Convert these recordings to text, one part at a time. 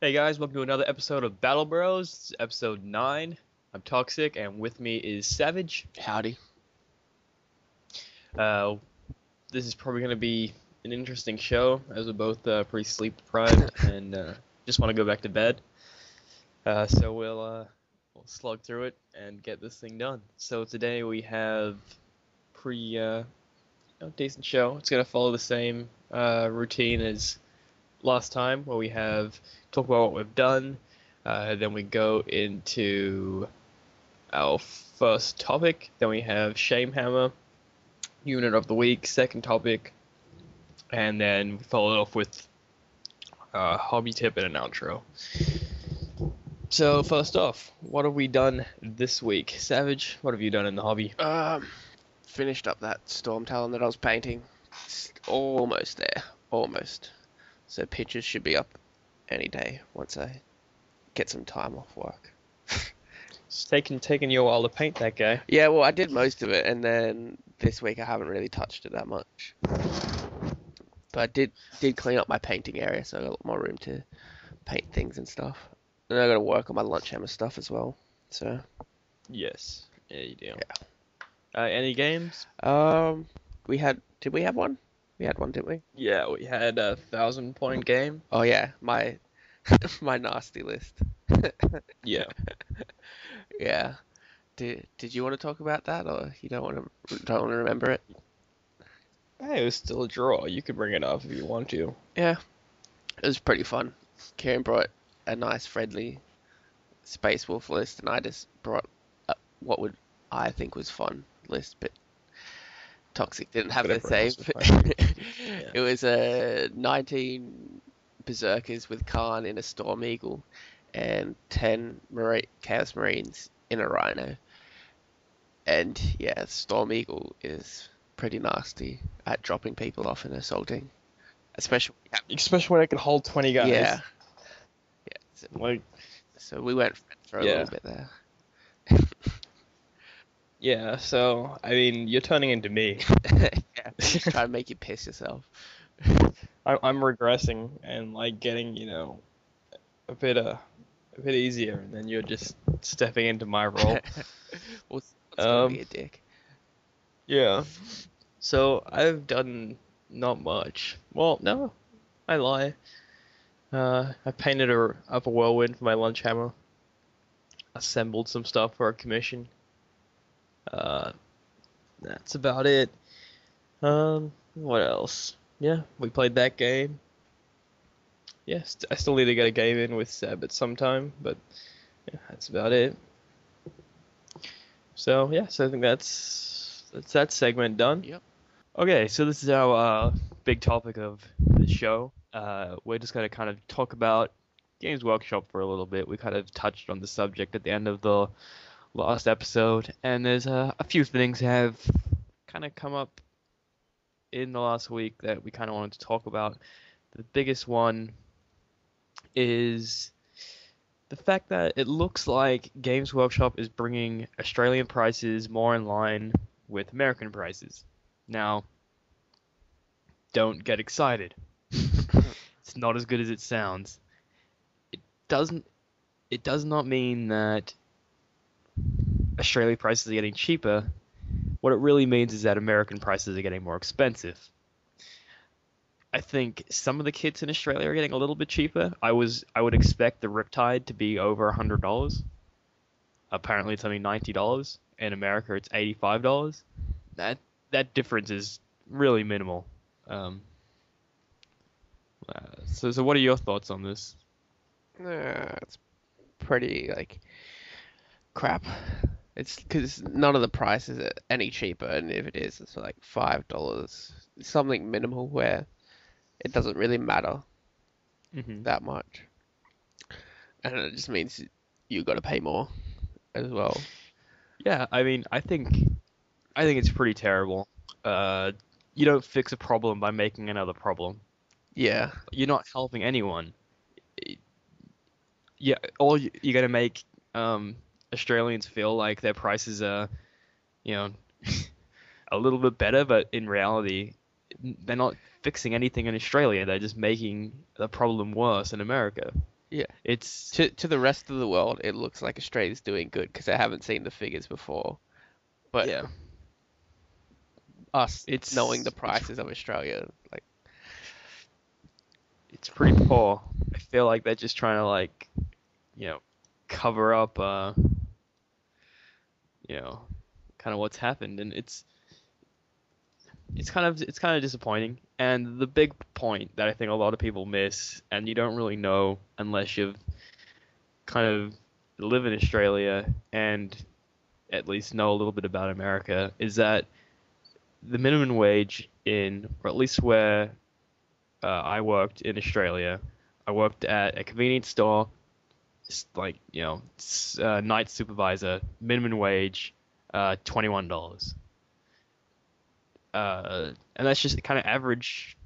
Hey guys, welcome to another episode of Battle Bros. This is episode 9. I'm Toxic, and with me is Savage. Howdy. Uh, this is probably going to be an interesting show, as we're both pretty sleep deprived and just want to go back to bed. So we'll slug through it and get this thing done. So today we have decent show. It's going to follow the same routine as last time, where we have talk about what we've done, then we go into our first topic, then we have Shame Hammer, Unit of the Week, second topic, and then we follow it off with hobby tip and an outro. So first off, what have we done this week? Savage, what have you done in the hobby? Finished up that storm talon that I was painting. It's almost there. Almost. So pictures should be up any day once I get some time off work. It's taken you a while to paint that guy. Yeah, well, I did most of it, and then this week I haven't really touched it that much. But I did clean up my painting area, so I got a lot more room to paint things and stuff. And I got to work on my lunch hammer stuff as well. So Yes. Yeah, you do. yeah. Any games? Did we have one? We had one, didn't we? Yeah, we had a 1,000-point game. Oh yeah, my my nasty list. Yeah. Yeah. Did you want to talk about that, or you don't want to remember it? Hey, it was still a draw. You could bring it up if you want to. Yeah, it was pretty fun. Kieran brought a nice, friendly Space Wolf list, and I just brought what would I think was fun list, but Toxic didn't have the Whatever same. else was fun. Yeah. It was a 19 Berserkers with Khan in a Storm Eagle, and 10 Chaos Marines in a Rhino. And yeah, Storm Eagle is pretty nasty at dropping people off and assaulting, especially Especially when it can hold 20 guys. yeah. Yeah, Like, so we went for a Yeah. little bit there. yeah, so, I mean, you're turning into me. Yeah, try to make you piss yourself. I'm regressing and, like, getting, a bit easier, and then you're just stepping into my role. What's gonna be a dick? Yeah. So, I've done not much. Well, no, I lie. I painted up a whirlwind for my lunch hammer. Assembled some stuff for a commission. That's about it. What else? Yeah, we played that game. Yes, I still need to get a game in with Seb at some time, but yeah, that's about it. So yeah, so I think that's that segment done. Yep. Okay, so this is our big topic of the show. We're just gonna kind of talk about Games Workshop for a little bit. We kind of touched on the subject at the end of the last episode, and there's a few things have kind of come up in the last week that we kind of wanted to talk about. The biggest one is the fact that it looks like Games Workshop is bringing Australian prices more in line with American prices. Now, don't get excited. It's not as good as it sounds. It does not mean that Australia prices are getting cheaper. What it really means is that American prices are getting more expensive. I think some of the kits in Australia are getting a little bit cheaper. I would expect the Riptide to be over $100. Apparently it's only $90. In America it's $85. That difference is really minimal. So what are your thoughts on this? It's pretty crap. It's because none of the prices are any cheaper, and if it is, it's like $5. Something minimal where it doesn't really matter that much, and it just means you got to pay more as well. Yeah, I mean, I think it's pretty terrible. You don't fix a problem by making another problem. Yeah, You're not helping anyone. Yeah, you're gonna make Australians feel like their prices are, a little bit better, but in reality, they're not fixing anything in Australia. They're just making the problem worse in America. Yeah. It's To the rest of the world, it looks like Australia's doing good because they haven't seen the figures before. But yeah, us knowing the it's it's prices of Australia, like, it's pretty poor. I feel like they're just trying to like, you know, cover up you know, kind of what's happened, and it's kind of disappointing. And the big point that I think a lot of people miss, and you don't really know unless you've kind of live in Australia and at least know a little bit about America, is that the minimum wage in, or at least where I worked in Australia, I worked at a convenience store, like, night supervisor, minimum wage, $21. And that's just kind of average,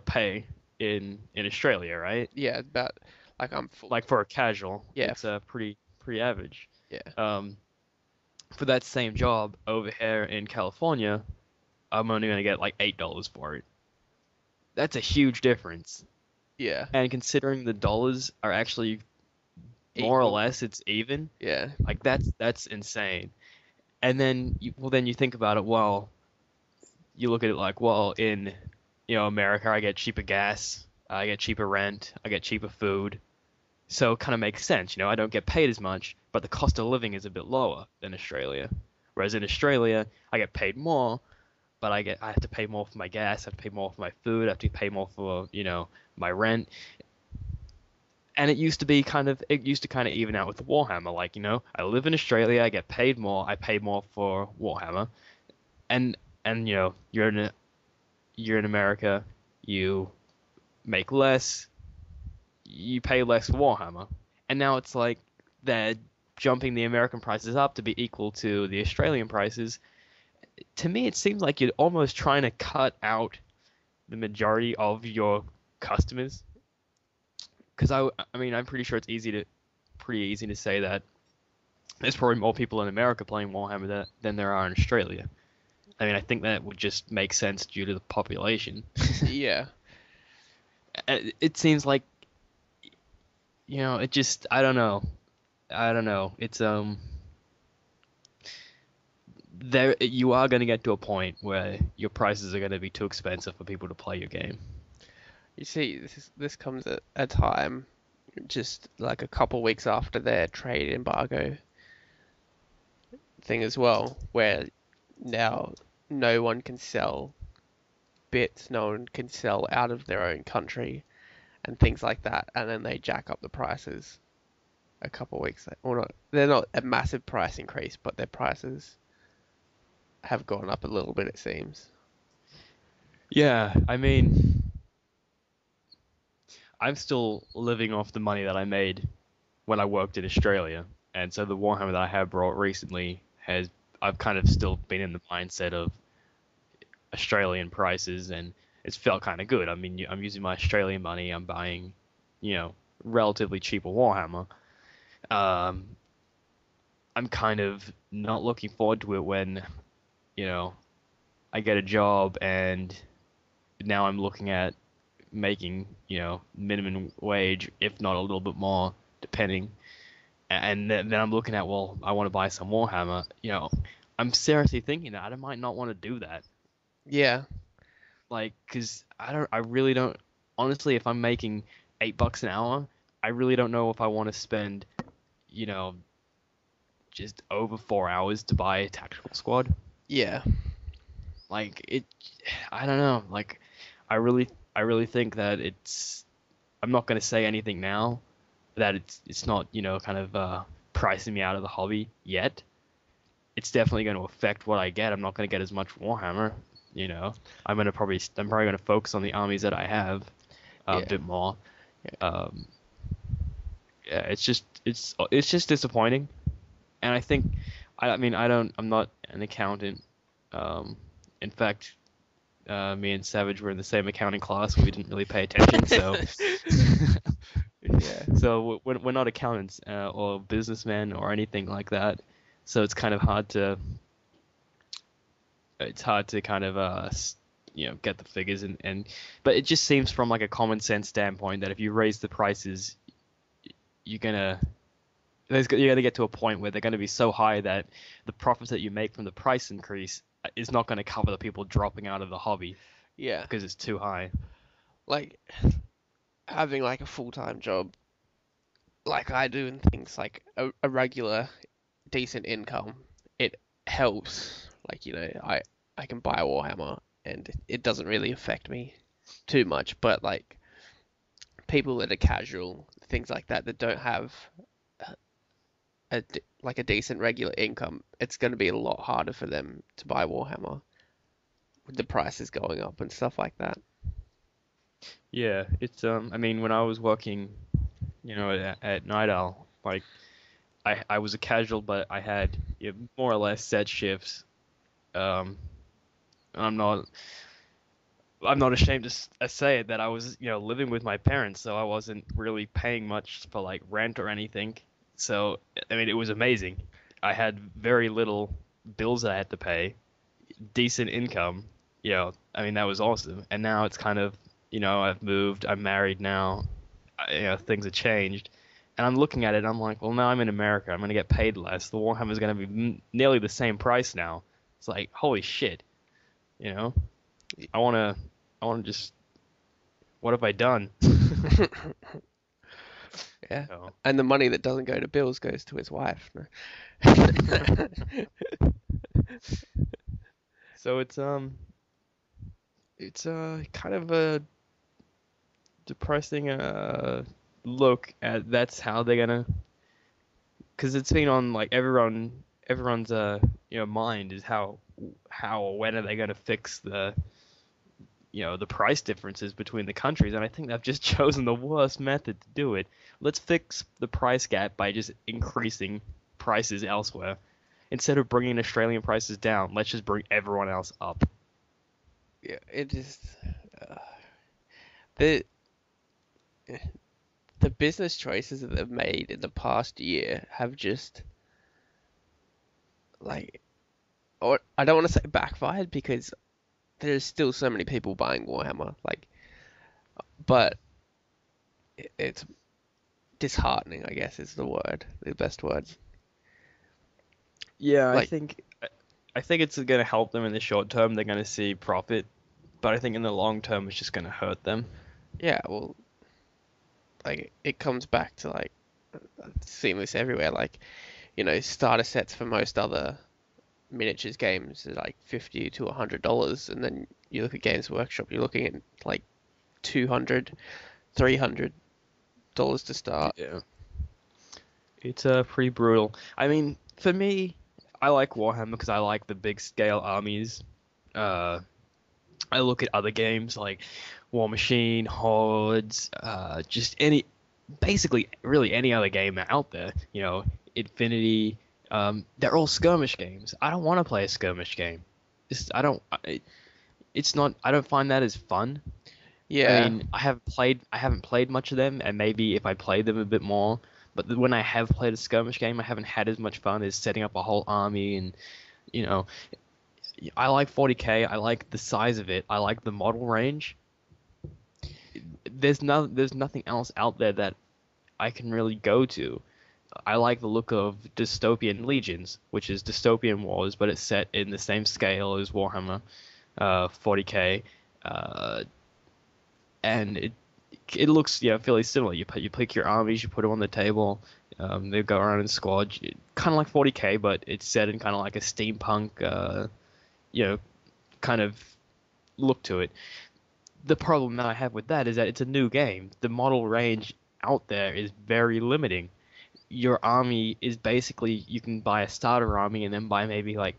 pay in Australia, right? yeah, about like I'm full. Like for a casual, Yeah, it's pretty average. yeah, Um, for that same job over here in California, I'm only gonna get like $8 for it. That's a huge difference. yeah, And considering the dollars are actually more or equal. less it's even, Yeah, like that's insane. And then then you think about it, well, you look at it like, well, in America, I get cheaper gas, I get cheaper rent, I get cheaper food. So it kind of makes sense, I don't get paid as much, but the cost of living is a bit lower than Australia. Whereas in Australia, I get paid more, but I have to pay more for my gas, I have to pay more for my food, I have to pay more for, my rent. And it used to kind of even out with Warhammer. Like, I live in Australia, I get paid more, I pay more for Warhammer. And you're in America, you make less, you pay less for Warhammer. And now it's like they're jumping the American prices up to be equal to the Australian prices. To me, it seems like you're almost trying to cut out the majority of your customers. Because I mean, I'm pretty sure it's pretty easy to say that there's probably more people in America playing Warhammer than there are in Australia. I mean, I think that would just make sense due to the population. yeah, It seems like, it just, I don't know. I don't know. It's there you are going to get to a point where your prices are going to be too expensive for people to play your game. you see, this comes at a time just like a couple weeks after their trade embargo thing as well, where now no one can sell bits, no one can sell out of their own country and things like that, and then they jack up the prices a couple weeks. Or not, they're not a massive price increase, but their prices have gone up a little bit, it seems. Yeah, I mean, I'm still living off the money that I made when I worked in Australia, and so the Warhammer that I have brought recently has I've kind of still been in the mindset of Australian prices, and it's felt kind of good. I mean, I'm using my Australian money. I'm buying, relatively cheaper Warhammer. Um, I'm kind of not looking forward to it when, you know, I get a job and now I'm looking at making, minimum wage, if not a little bit more, depending. And then I'm looking at, well, I want to buy some Warhammer. I'm seriously thinking that I might not want to do that. Yeah, Like, cause I really don't. Honestly, if I'm making $8 an hour, I really don't know if I want to spend, you know, just over 4 hours to buy a tactical squad. yeah, Like it, I don't know. Like, I really think that it's. I'm not gonna say anything now that it's not, kind of pricing me out of the hobby yet. It's definitely going to affect what I get. I'm not going to get as much Warhammer. You know, I'm probably going to focus on the armies that I have a yeah, bit more. yeah, Um, yeah, it's just disappointing. And I think, I mean, I'm not an accountant. Um, in fact, me and Savage were in the same accounting class. We didn't really pay attention, so yeah, so we're not accountants or businessmen or anything like that. So it's kind of hard to kind of get the figures but it just seems from like a common sense standpoint that if you raise the prices you're gonna you're gonna get to a point where they're gonna be so high that the profits that you make from the price increase is not gonna cover the people dropping out of the hobby Yeah, because it's too high. like having like a full-time job like I do and things like a regular decent income, it helps. Like, I can buy a Warhammer and it doesn't really affect me too much, but like people that are casual, things like that that don't have like a decent regular income, it's going to be a lot harder for them to buy Warhammer with the prices going up and stuff like that. Yeah, it's I mean when I was working, at Night Owl, like I was a casual, but I had more or less set shifts. Um, I'm not I'm not ashamed to say it that I was, living with my parents, so I wasn't really paying much for like rent or anything. So, I mean, it was amazing. I had very little bills that I had to pay, decent income. I mean, that was awesome. And now it's kind of, I've moved, I'm married now, things have changed. And I'm looking at it, I'm like, well, now I'm in America, I'm gonna get paid less. The Warhammer's gonna be nearly the same price now. It's like, holy shit, you know? I wanna, I wanna just what have I done? Yeah. So, And the money that doesn't go to bills goes to his wife. No. so it's kind of a depressing look at that's how they're gonna because it's been on like everyone's mind is how or when are they gonna fix the price differences between the countries, and I think they've just chosen the worst method to do it. Let's fix the price gap by just increasing prices elsewhere. Instead of bringing Australian prices down, let's just bring everyone else up. Yeah, it just uh, the the business choices that they've made in the past year have just like, or I don't want to say backfired because there's still so many people buying Warhammer, like, but it's disheartening, I guess is the word, the best word. Yeah, I Like, think I think it's going to help them in the short term. They're going to see profit, but I think in the long term it's just going to hurt them. yeah, well, like it comes back to like seeing this everywhere. Like, starter sets for most other miniatures games are like $50 to $100, and then you look at Games Workshop, you're looking at like 200, $300 to start. Yeah. It's pretty brutal. I mean, for me, I like Warhammer because I like the big scale armies. Uh, I look at other games like War Machine, Hordes, just basically really any other game out there. Infinity. They're all skirmish games. I don't want to play a skirmish game. Just I don't. It's not. I don't find that as fun. I Yeah. mean, I haven't played much of them, and maybe if I played them a bit more, but when I have played a skirmish game, I haven't had as much fun as setting up a whole army and, you know, I like 40K, I like the size of it, I like the model range. There's nothing else out there that I can really go to. I like the look of Dystopian Legions, which is Dystopian Wars, but it's set in the same scale as Warhammer, 40K. Uh, and it looks fairly similar. You pick your armies, you put them on the table. They go around in squads, kind of like 40K, but it's set in kind of like a steampunk, you know, kind of look to it. The problem that I have with that is that it's a new game. The model range out there is very limiting. Your army is basically you can buy a starter army and then buy maybe like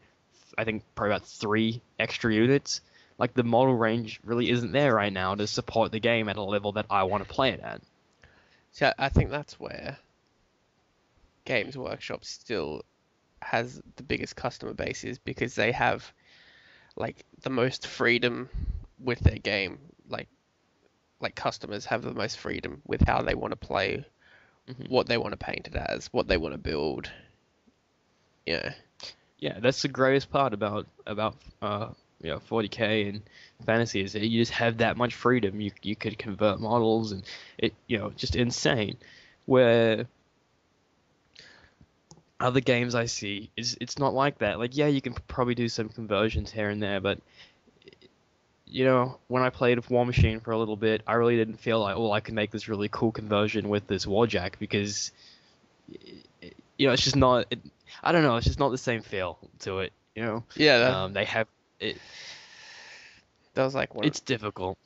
I think probably about 3 extra units. Like the model range really isn't there right now to support the game at a level that I want to play it at. So I think that's where Games Workshop still has the biggest customer base is because they have like the most freedom with their game. Like customers have the most freedom with how they want to play, Hmm. what they want to paint it as, what they want to build. Yeah. Yeah, that's the greatest part about 40K and fantasy is that you just have that much freedom. You could convert models and it just insane. Where other games I see is it's not like that. Like, yeah, you can probably do some conversions here and there, but when I played War Machine for a little bit, I really didn't feel like, oh, I can make this really cool conversion with this Warjack because it's just not. I don't know. It's just not the same feel to it. Yeah, They have it. that was like one. It's difficult.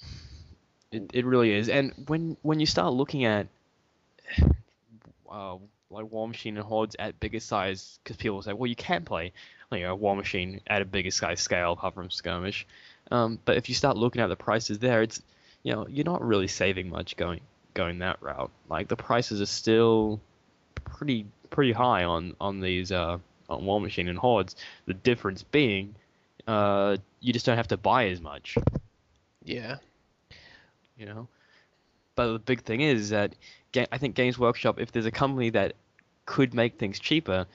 It really is. And when you start looking at uh, like War Machine and Hordes at bigger size, because people say, well, you can play War Machine at a bigger size scale apart from Skirmish. But if you start looking at the prices there, it's you're not really saving much going that route. Like the prices are still pretty high on these on War Machine and Hordes. The difference being, you just don't have to buy as much. Yeah, You know. But the big thing is that I think Games Workshop, if there's a company that could make things cheaper,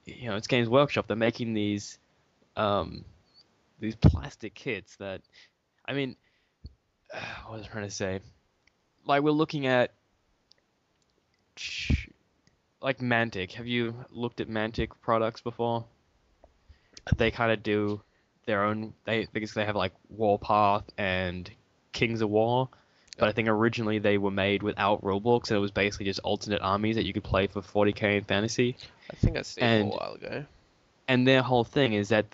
it's Games Workshop. They're making these plastic kits that, I mean, what was I trying to say? Like we're looking at like Mantic. Have you looked at Mantic products before? They kind of do their own. Because they have like Warpath and Kings of War. But I think originally they were made without rulebooks, and it was basically just alternate armies that you could play for 40k in fantasy. I think I seen them a And while ago. and their whole thing is that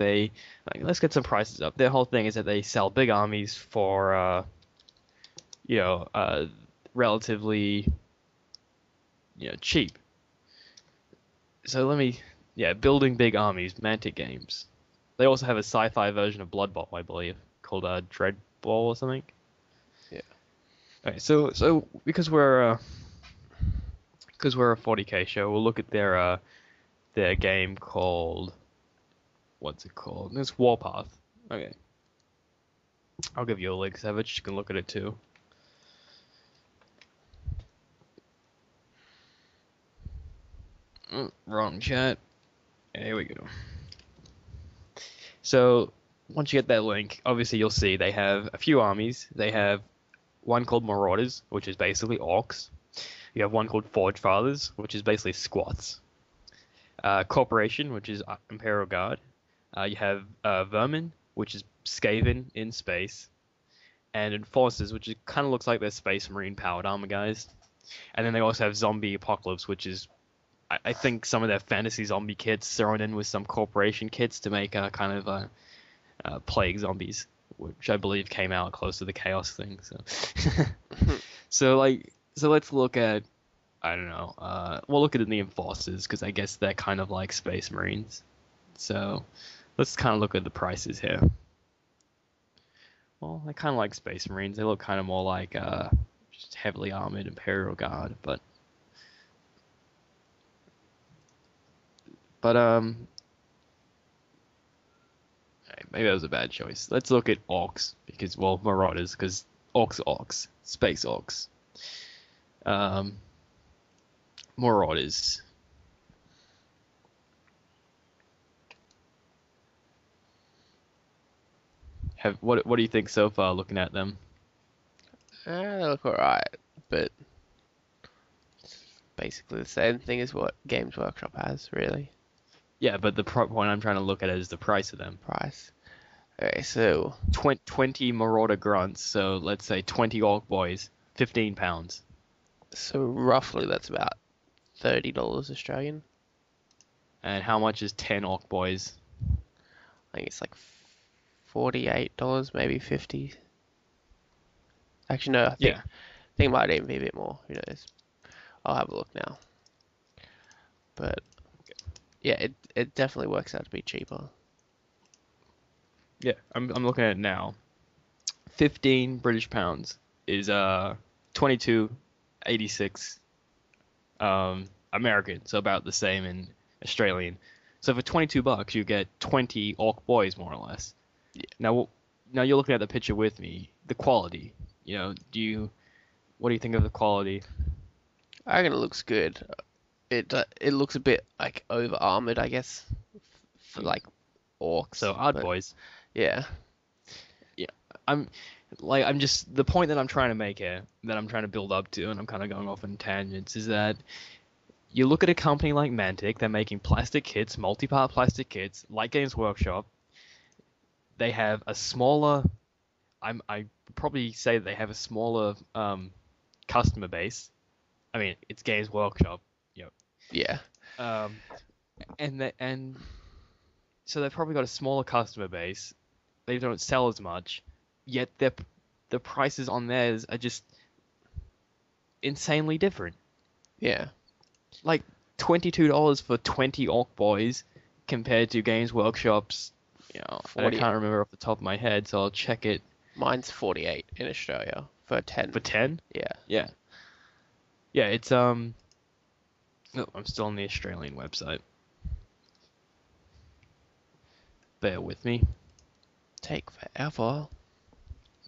let's get some prices up. Their whole thing is that they sell big armies for you know uh relatively cheap. So building big armies, Mantic Games. They also have a sci-fi version of Blood Bowl, I believe, called Dread Ball or something. Yeah. Okay, so because we're a 40k show, we'll look at their game called what's it called? It's Warpath. Okay, I'll give you a link, Savage. You can look at it too. Wrong chat. Here we go. So once you get that link, obviously you'll see they have a few armies. They have one called Marauders, which is basically orcs. You have one called Forge Fathers, which is basically squats. Corporation, which is Imperial Guard. You have Vermin, which is Skaven in space, and Enforcers, which kind of looks like they're Space Marine powered armor guys. And then they also have Zombie Apocalypse, which is I think some of their fantasy zombie kits thrown in with some corporation kits to make a kind of plague zombies, which I believe came out close to the chaos thing. So, so let's look at I don't know. We'll look at the enforcers because I guess they're kind of like space marines. So let's kind of look at the prices here. Well, they're kind of like space marines. They look kind of more like just heavily armored Imperial Guard, but maybe that was a bad choice. Let's look at orcs because Marauders because orcs, space orcs. Um, Marauders. What do you think so far looking at them? They look alright, but it's basically the same thing as what Games Workshop has, really. Yeah, but the point I'm trying to look at is the price of them. Price. Okay, so 20 Marauder grunts, so let's say 20 orc boys, £15. roughly that's about $30 Australian. And how much is 10 orc boys? I think it's like $48, maybe 50. Actually, no, Yeah. I think it might even be a bit more. Who knows? I'll have a look now. But yeah, it definitely works out to be cheaper. Yeah, I'm looking at it now. 15 British pounds is 22.86 American, so about the same in Australian. So for $22 you get 20 orc boys more or less. Yeah. Now you're looking at the picture with me. The quality, what do you think of the quality? I reckon it looks good. It looks a bit like over armored, I guess, for like orcs. So odd but boys. yeah, Yeah, I'm just the point that I'm trying to make here, that I'm trying to build up to, and I'm kind of going off on tangents, is that You look at a company like Mantic, they're making plastic kits, multi-part plastic kits, like Games Workshop. They have a smaller, I probably say that they have a smaller customer base. I mean, it's Games Workshop, you Yeah. know. And so they've probably got a smaller customer base. They don't sell as much, yet the prices on theirs are just insanely different. Yeah. Like $22 for 20 Orc Boys compared to Games Workshop's, and I 40. can't remember off the top of my head, so I'll check it Mine's 48 in Australia for 10. for 10. Yeah. Yeah. Yeah, it's oh, I'm still on the Australian website. Bear with me. Take forever.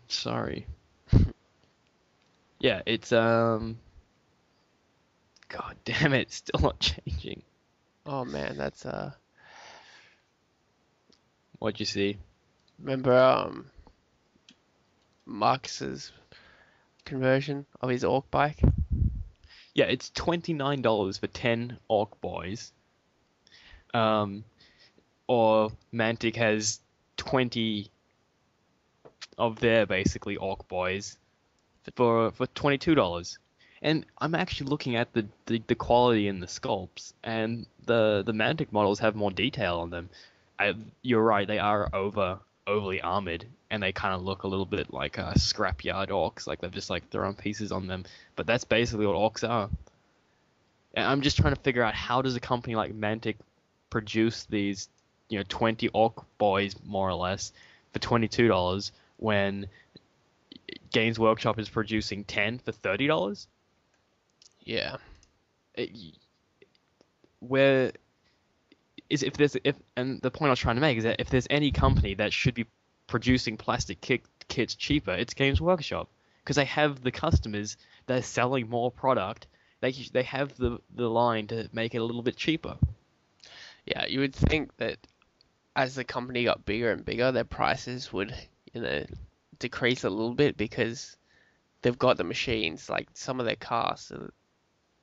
Sorry. Yeah, it's God damn it, it's still not changing. Oh man, that's What'd you see? remember Marcus's conversion of his Orc bike? Yeah, it's $29 for 10 Orc Boys. Um, or Mantic has 20 of their basically Orc Boys for $22. And I'm actually looking at the quality in the sculpts, and the Mantic models have more detail on them. You're right, they are overly armored, and they kind of look a little bit like scrapyard orcs, like they've just like thrown pieces on them. But that's basically what orcs are. And I'm just trying to figure out how does a company like Mantic produce these, 20 orc boys more or less for $22 when Games Workshop is producing 10 for $30? Yeah. It, where is if there's if and the point I was trying to make is that if there's any company that should be producing plastic kits cheaper, it's Games Workshop because they have the customers. They're selling more product. They have the line to make it a little bit cheaper. Yeah, you would think that as the company got bigger and bigger, their prices would, decrease a little bit because they've got the machines. Like some of their casts are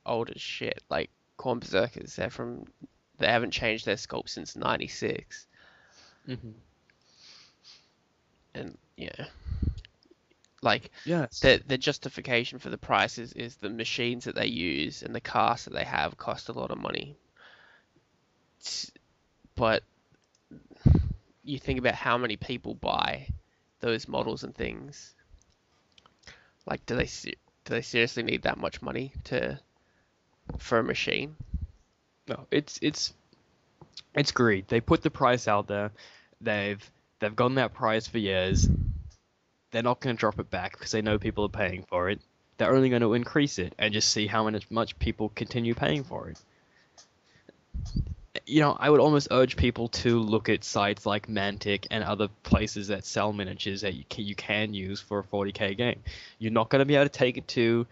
old as shit. Like Corn Berserkers, they haven't changed their sculpt since '96. Hmm. And yeah, like Yes. the justification for the prices is the machines that they use and the casts that they have cost a lot of money. But you think about how many people buy those models and things. Like, do they seriously need that much money to for a machine? No, it's greed. They put the price out there. They've they've gotten that price for years. They're not going to drop it back because they know people are paying for it. They're only going to increase it and just see how much people continue paying for it. I would almost urge people to look at sites like Mantic and other places that sell miniatures that you can use for a 40k game. You're not going to be able to take it to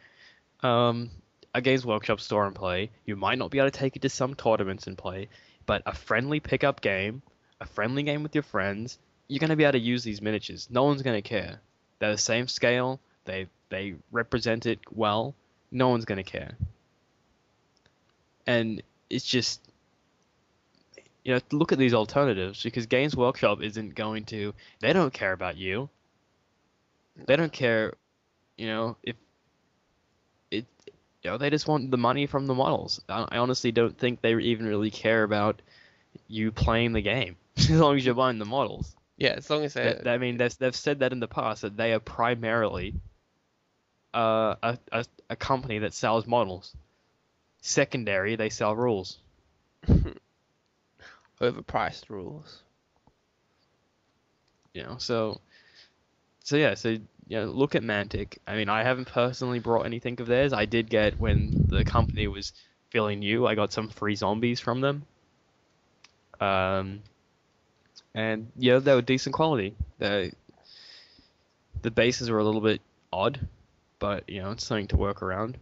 um, a Games Workshop store and play. You might not be able to take it to some tournaments and play, but a friendly pickup game, a friendly game with your friends, you're going to be able to use these miniatures. No one's going to care. They're the same scale. They represent it well. No one's going to care. And it's just look at these alternatives because Games Workshop isn't going to. They don't care about you. They don't care. If it. They just want the money from the models. I honestly don't think they even really care about you playing the game as long as you're buying the models. Yeah, as long as I mean, they've said that in the past that they are primarily a company that sells models. Secondary, they sell rules. overpriced rules. So look at Mantic. I mean, I haven't personally brought anything of theirs. I did get when the company was fairly new. I got some free zombies from them. Um, and they were decent quality. The bases were a little bit odd, but it's something to work around.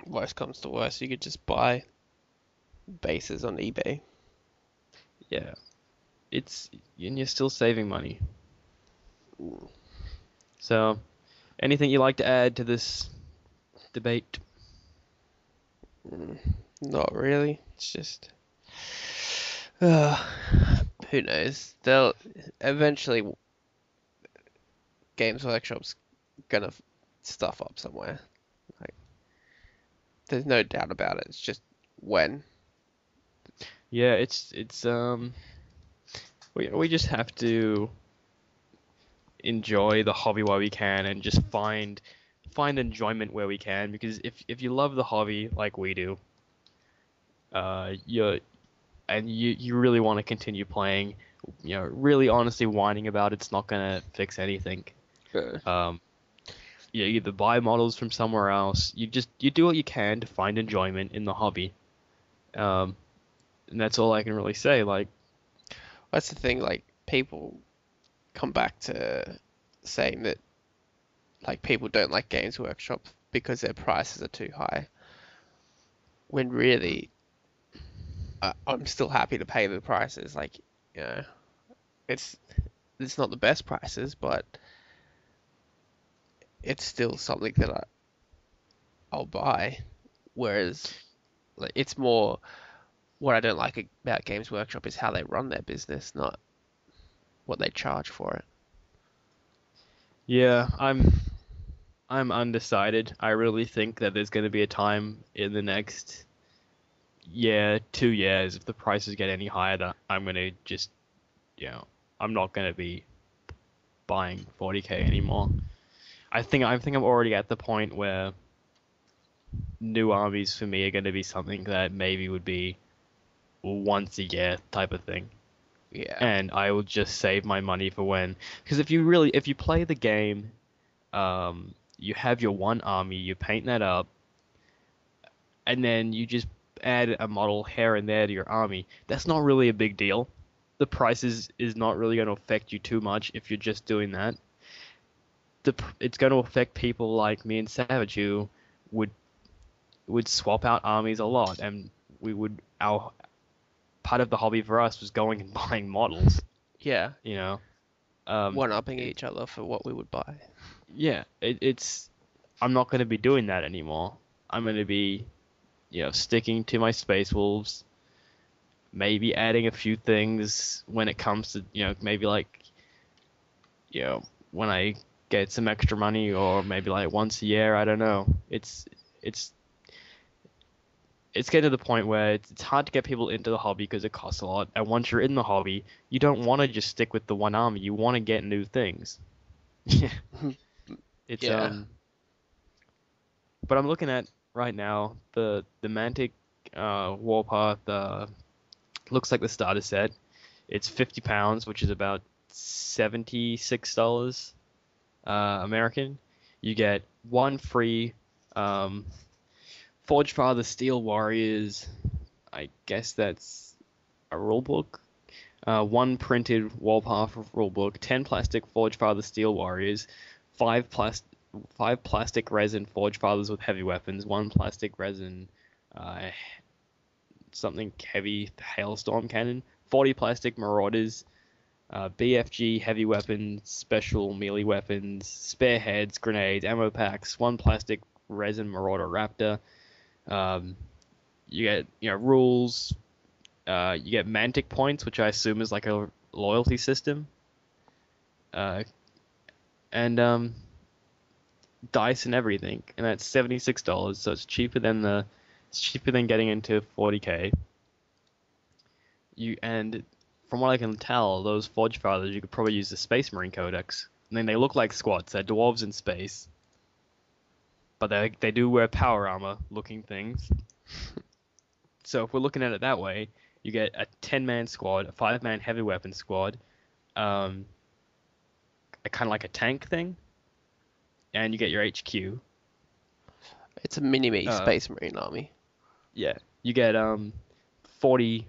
Worst comes to worst, you could just buy bases on eBay. Yeah, and you're still saving money. So, anything you like to add to this debate? Mm, not really. It's just, uh, who knows? They'll eventually Games Workshop's gonna stuff up somewhere. Like, there's no doubt about it. It's just when. Yeah, it's we just have to enjoy the hobby while we can and just find enjoyment where we can because if you love the hobby like we do, you and you really want to continue playing, really honestly whining about it's not gonna fix anything. Uh, Um, you either buy models from somewhere else, you do what you can to find enjoyment in the hobby. Um, and that's all I can really say. Like, that's the thing. Like people come back to saying that like people don't like Games Workshop because their prices are too high. When really, I'm still happy to pay the prices. Like, you know, it's it's not the best prices, but it's still something that I'll buy. Whereas, like, it's more what I don't like about Games Workshop is how they run their business, not what they charge for it. yeah, I'm undecided. I really think that there's going to be a time in the next year, 2 years, if the prices get any higher, that I'm going to just, you know, I'm not going to be buying 40k anymore. I think I'm already at the point where new armies for me are going to be something that maybe would be once a year type of thing. Yeah, And I will just save my money for when, because if you play the game, you have your one army, you paint that up, and then you just add a model here and there to your army. That's not really a big deal. The price is not really going to affect you too much if you're just doing that. It's going to affect people like me and Savage who would would swap out armies a lot, and we would our part of the hobby for us was going and buying models. yeah, You know, um, one-upping it, each other for what we would buy. yeah, it's I'm not going to be doing that anymore. I'm going to be sticking to my Space Wolves, maybe adding a few things when it comes to maybe like you know when I get some extra money or maybe like once a year. I don't know. It's it's getting to the point where it's hard to get people into the hobby because it costs a lot. And once you're in the hobby, you don't want to just stick with the one army. You want to get new things. It's Yeah, but I'm looking at right now the Mantic Warpath looks like the starter set. It's £50, which is about $76 American. You get one free um, Forge Father Steel Warriors. I guess that's a rulebook. One printed Warpath rulebook, 10 plastic Forge Father Steel Warriors, five plastic resin Forge Fathers with heavy weapons, one plastic resin uh, something heavy Hailstorm Cannon, 40 plastic Marauders, BFG heavy weapons, special melee weapons, spare heads, grenades, ammo packs, one plastic resin Marauder Raptor. Um, you get rules. You get Mantic points, which I assume is like a loyalty system. Uh, and dice and everything, and that's $76. So it's cheaper than getting into 40k. And from what I can tell, those Forge Fathers you could probably use the Space Marine Codex. I mean, they look like squats. They're dwarves in space, but they do wear power armor looking things. So if we're looking at it that way, you get a 10-man squad, a 5-man heavy weapon squad, um, a kind of like a tank thing, and you get your HQ. it's a mini-me Uh, Space Marine army. yeah, you get 40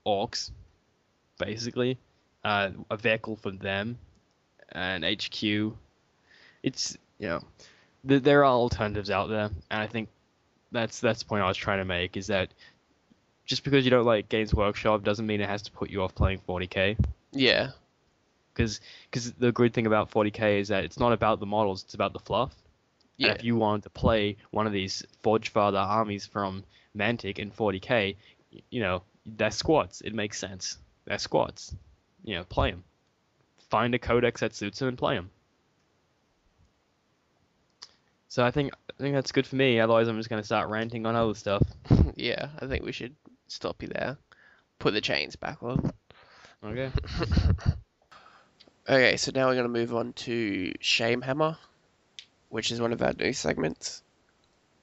orcs basically, a vehicle for them, and HQ. It's there are alternatives out there, and I think that's the point I was trying to make is that just because you don't like Games Workshop doesn't mean it has to put you off playing 40k. Yeah, Because the good thing about 40k is that it's not about the models, it's about the fluff. And yeah, if you wanted to play one of these Forge Father armies from Mantic and 40k, you know, they're squads. It makes sense. They're squads. You know, play them. Find a codex that suits them and play them. So I think that's good for me. Otherwise, I'm just gonna start ranting on other stuff. Yeah, I think we should stop you there. Put the chains back on. Okay. Okay, so now we're going to move on to Shame Hammer, which is one of our new segments.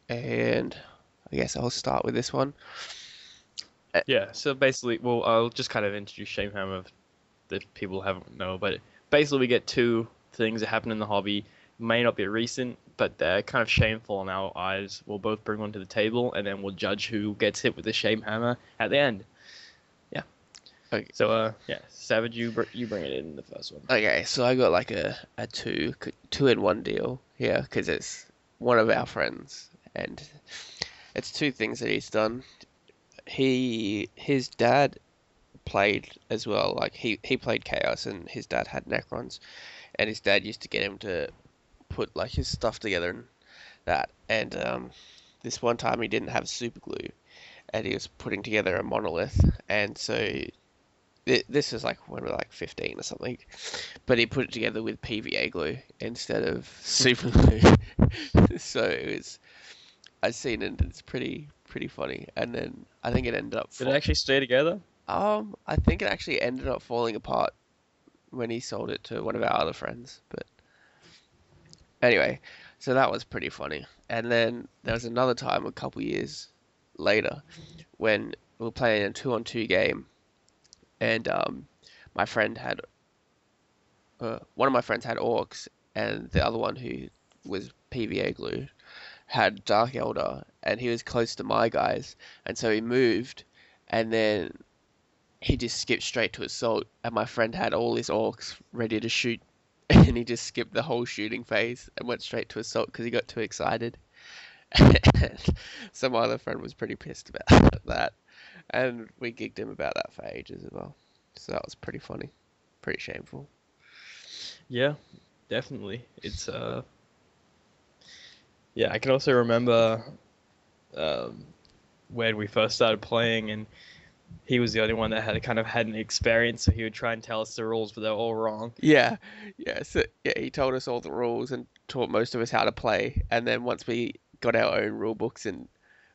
And I guess I'll start with this one. Yeah. So basically, well, I'll just kind of introduce Shamehammer if people haven't know, but basically we get two things that happen in the hobby. May not be recent, but they're kind of shameful in our eyes. We'll both bring one to the table, and then we'll judge who gets hit with the shame hammer at the end. Yeah. Okay, So yeah, Savage, you bring it in the first one. okay, so I got like a two in one deal here because it's one of our friends, and it's two things that he's done. His dad played as well. Like he played Chaos, and his dad had Necrons, and his dad used to get him to put like his stuff together and that. And this one time he didn't have super glue, and he was putting together a monolith, and so this was like when we were like 15 or something, but he put it together with PVA glue instead of super glue. So it was I've seen it. It's pretty funny. And then I think it ended up Did it actually stay together? I think it actually ended up falling apart when he sold it to one of our other friends. But anyway, so that was pretty funny. And then there was another time a couple years later when we were playing a 2-on-2 game, and my friend had one of my friends had orcs, and the other one who was PVA glue had Dark Elder, and he was close to my guys, and so he moved, and then he just skipped straight to assault, and my friend had all his orcs ready to shoot, and he just skipped the whole shooting phase and went straight to assault because he got too excited. And so my other friend was pretty pissed about that, and we gigged him about that for ages as well. So that was pretty funny, pretty shameful. Yeah, definitely. It's yeah, I can also remember um when we first started playing, and he was the only one that had an experience, so he would try and tell us the rules, but they were all wrong. Yeah, yeah. So yeah, he told us all the rules and taught most of us how to play. And then once we got our own rule books and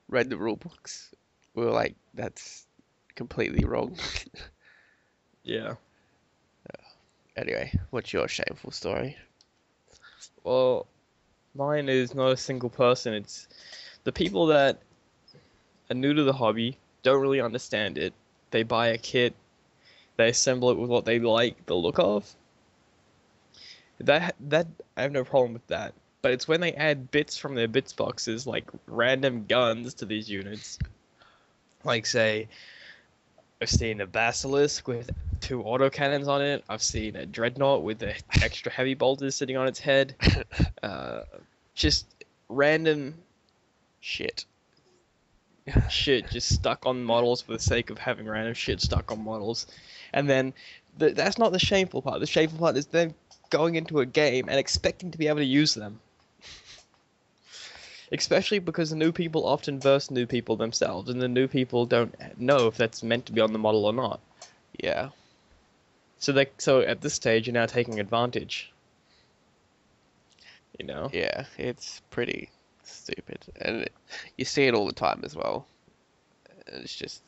read the rule books, we were like, "That's completely wrong." Yeah. Anyway, what's your shameful story? Well, mine is not a single person. It's the people that are new to the hobby, don't really understand it. They buy a kit, they assemble it with what they like the look of. That I have no problem with that. But it's when they add bits from their bits boxes, like random guns to these units. Like say, I've seen a basilisk with two autocannons on it. I've seen a dreadnought with the extra heavy bolters sitting on its head. Uh, just random Shit. shit just stuck on models for the sake of having random shit stuck on models. And then that's not the shameful part. The shameful part is them going into a game and expecting to be able to use them. Especially because the new people often verse new people themselves, and the new people don't know if that's meant to be on the model or not. Yeah, So at this stage, you're now taking advantage. You know? yeah. It's pretty stupid, and you see it all the time as well. And it's just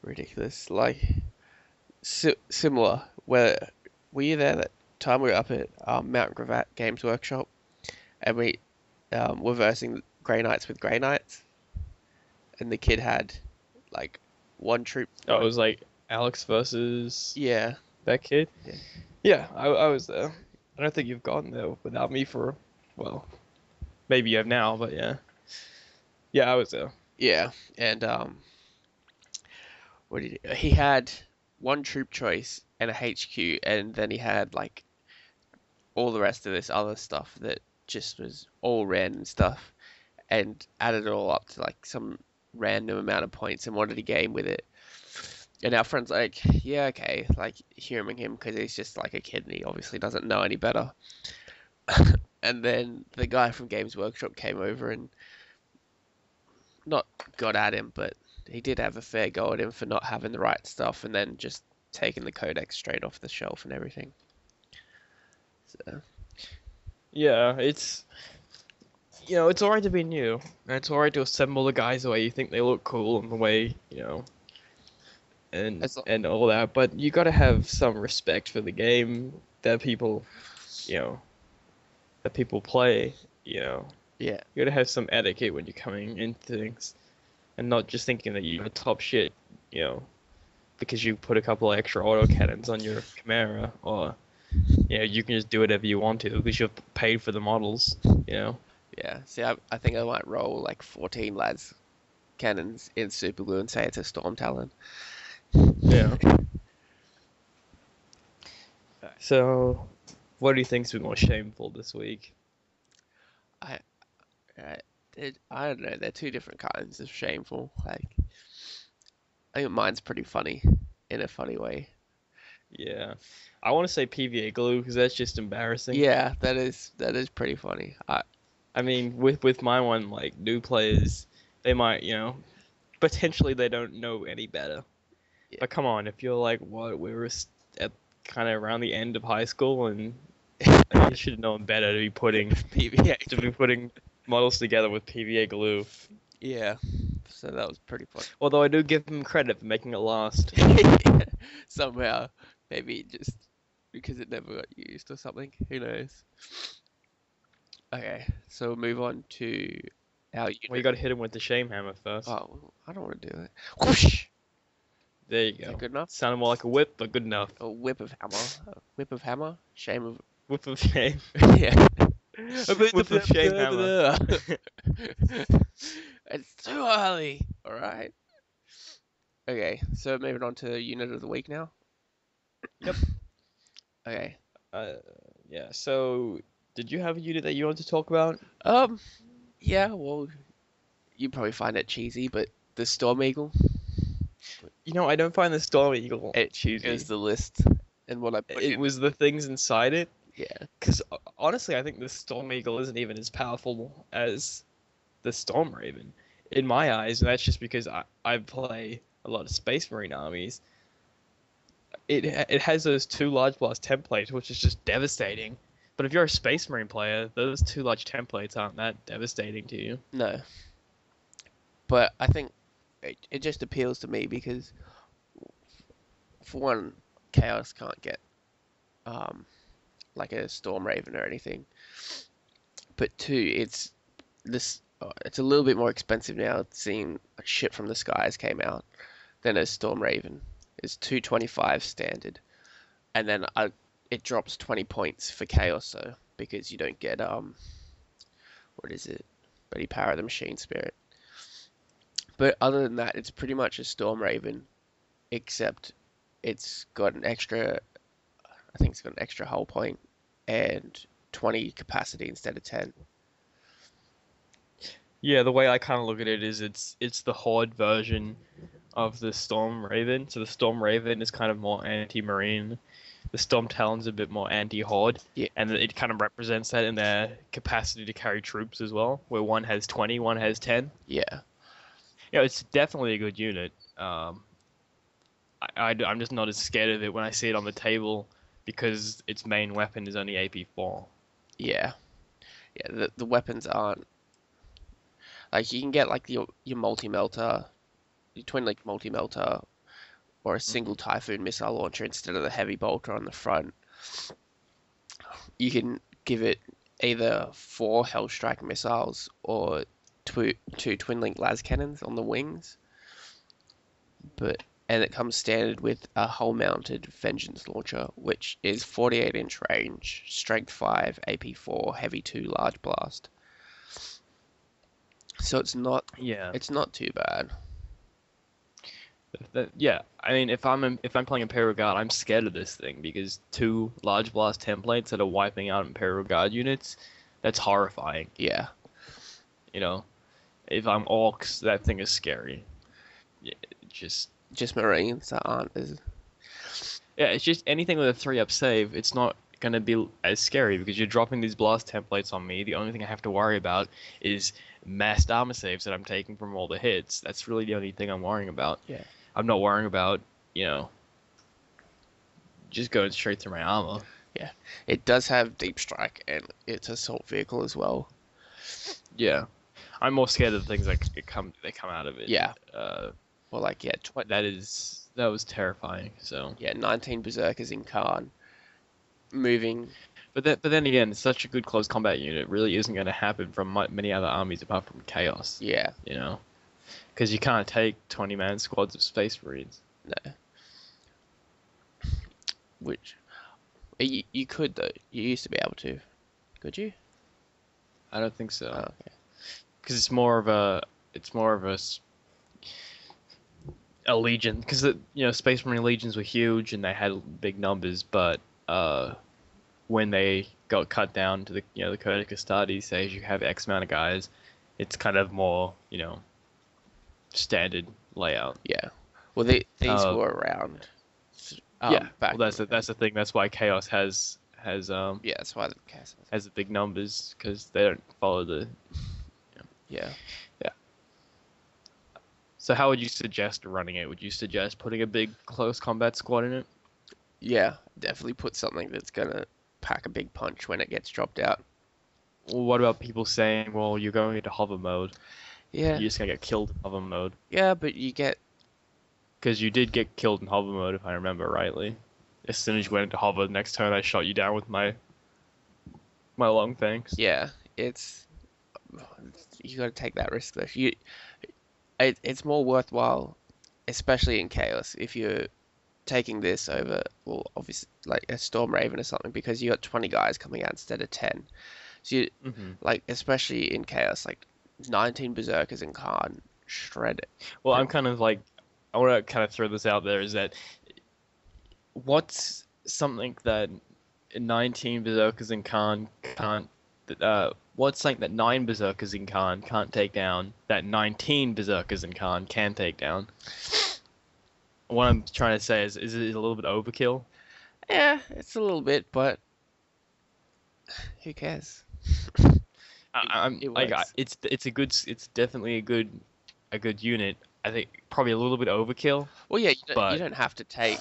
ridiculous. Like similar. Were you there that time we were up at Mount Gravatt Games Workshop, and we were versing Grey Knights with Grey Knights, and the kid had like one troop. Oh, it was like Alex versus Yeah, that kid. yeah, Yeah, I was there. I don't think you've gone there without me for, well, maybe you have now, but yeah. Yeah, I was there. yeah. And what did he had one troop choice and a HQ, and then he had like all the rest of this other stuff that just was all random stuff, and added it all up to like some random amount of points and wanted a game with it. And our friend's like, yeah, okay, like humoring him because he's just like a kid and he obviously doesn't know any better. And then the guy from Games Workshop came over and not got at him, but he did have a fair go at him for not having the right stuff and then just taking the codex straight off the shelf and everything. So, Yeah, it's alright to be new, and it's alright to assemble the guys the way you think they look cool and the way, and as lo- and all that, but you gotta have some respect for the game that people, you know, that people play, you know. yeah, You gotta have some etiquette when you're coming into things, and not just thinking that you're top shit, you know, because you put a couple of extra auto cannons on your Chimera, or you can just do whatever you want to because you've paid for the models, you know. yeah. See, I think I might roll like 14 lads cannons in super glue and say it's a storm talon. Yeah. So, what do you think's been more shameful this week? I, I, I don't know. They're two different kinds of shameful. Like, I think mine's pretty funny in a funny way. Yeah, I want to say PVA glue because that's just embarrassing. Yeah, that is pretty funny. I mean, with my one, like new players, they might, potentially they don't know any better. Yeah. But come on, if you're like what we were at kind of around the end of high school, and like you should have known better PVA. to be putting models together with PVA glue. Yeah. So that was pretty funny. Although I do give him credit for making it last. Somehow, maybe just because it never got used or something. Who knows? Okay, so we'll move on to our Well, you unit. got to hit him with the shame hammer first. Oh, I don't want to do it. Whoosh! There you Is that go. good enough? Sounded more like a whip, but good enough. A whip of hammer. A whip of hammer. Shame of. Whip of shame. Yeah. Whip of shame hammer. It's too early. All right. Okay, so moving on to unit of the week now. Yep. Okay. Uh, yeah. So, did you have a unit that you want to talk about? Um. Yeah. Well, you probably find it cheesy, but the Storm Eagle. I don't find the Storm Eagle It was cheesy. the list, and what I put It in. was the things inside it. Yeah. Because honestly, I think the Storm Eagle isn't even as powerful as the Storm Raven in my eyes, and that's just because I play a lot of Space Marine armies. It has those two large blast templates, which is just devastating. But if you're a Space Marine player, those two large templates aren't that devastating to you. No, but I think it just appeals to me because for one, Chaos can't get um like a Storm Raven or anything. But two, it's a little bit more expensive now, seeing shit from the skies came out than a Storm Raven. It's 225 standard, and then it drops 20 points for Chaos, so because you don't get what is it? Ready Power of the Machine Spirit. But other than that, it's pretty much a Storm Raven, except it's got an extra. I think it's got an extra hull point and 20 capacity instead of 10. Yeah, the way I kind of look at it is it's the Horde version of the Storm Raven. So the Storm Raven is kind of more anti-marine. The Storm Talon's a bit more anti-Horde, Yeah, and it kind of represents that in their capacity to carry troops as well, where one has 20, one has 10. yeah, It's definitely a good unit. I'm just not as scared of it when I see it on the table because its main weapon is only AP4. yeah, yeah. The weapons aren't like you can get like your multi melter, your twin link multi melter, or a single Hmm. Typhoon missile launcher instead of the heavy bolter on the front. You can give it either four Hellstrike missiles or two twin link las cannons on the wings, and it comes standard with a hull mounted Vengeance launcher, which is 48-inch range, strength 5, AP4, heavy 2, large blast. So Yeah, it's not too bad. yeah. I mean, if I'm playing Imperial Guard, I'm scared of this thing because two large blast templates that are wiping out Imperial Guard units, that's horrifying. Yeah, You know, if I'm Orcs, that thing is scary. Yeah, just just Marines that aren't as Yeah, it's just anything with a 3-up save, it's not gonna be as scary because you're dropping these blast templates on me. The only thing I have to worry about is massed armor saves that I'm taking from all the hits. That's really the only thing I'm worrying about. Yeah. I'm not worrying about, you know, just going straight through my armor. Yeah. It does have deep strike and it's assault vehicle as well. Yeah. I'm more scared of the things that come out of it. Yeah. Uh, Well, like, yeah, that was terrifying. So, 19 berserkers in Khan moving. but then again, it's such a good close combat unit. It really isn't going to happen from many other armies apart from Chaos. Yeah. You know, because you can't take 20-man squads of Space Marines. No. Which you could though. You used to be able to. Could you? I don't think so. Oh, okay. Because it's more of a legion. Because Space Marine legions were huge and they had big numbers, but when they got cut down to the Codex Astartes says you have X amount of guys, it's kind of more standard layout. Yeah. Well, these were around. Yeah, Back. well, that's the thing. That's why Chaos has Yeah, that's why the cast. has the big numbers because they don't follow the. Yeah. Yeah. So how would you suggest running it? Would you suggest putting a big close combat squad in it? Yeah, definitely put something that's gonna pack a big punch when it gets dropped out. Well, what about people saying, well, you're going into hover mode. Yeah. You're just gonna get killed in hover mode. Yeah, but you get. Because you did get killed in hover mode, if I remember rightly. As soon as you went into hover, next turn I shot you down with my long things. Yeah, it's. You got to take that risk though. It's more worthwhile, especially in chaos, if you're taking this over, well, obviously like a Storm Raven or something, because you got 20 guys coming out instead of 10. So you like, especially in chaos, like 19 berserkers and Khan shred it. Well, I'm kind of like, I want to kind of throw this out there is that what's something that 19 berserkers in Khan can't what's something that 9 berserkers in Khan can't take down that 19 berserkers in Khan can take down? What I'm trying to say is it a little bit overkill? Yeah, it's a little bit, but who cares? I'm It like works. it's definitely a good unit. I think probably a little bit overkill, Well, yeah, you but don't have to take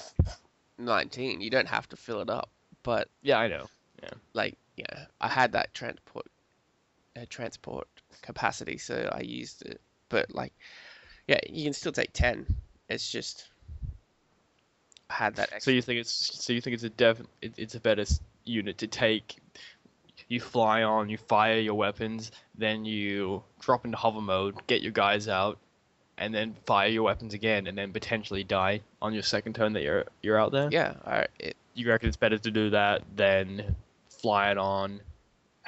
19. You don't have to fill it up. But yeah, I know. Yeah. like, yeah, I had that transport capacity, so I used it. But like, yeah, you can still take 10. It's just I had that So extra. you think it's a better unit to take. You fly on, you fire your weapons, then you drop into hover mode, get your guys out, and then fire your weapons again, and then potentially die on your second turn that you're out there. Yeah, You reckon it's better to do that than fly it on,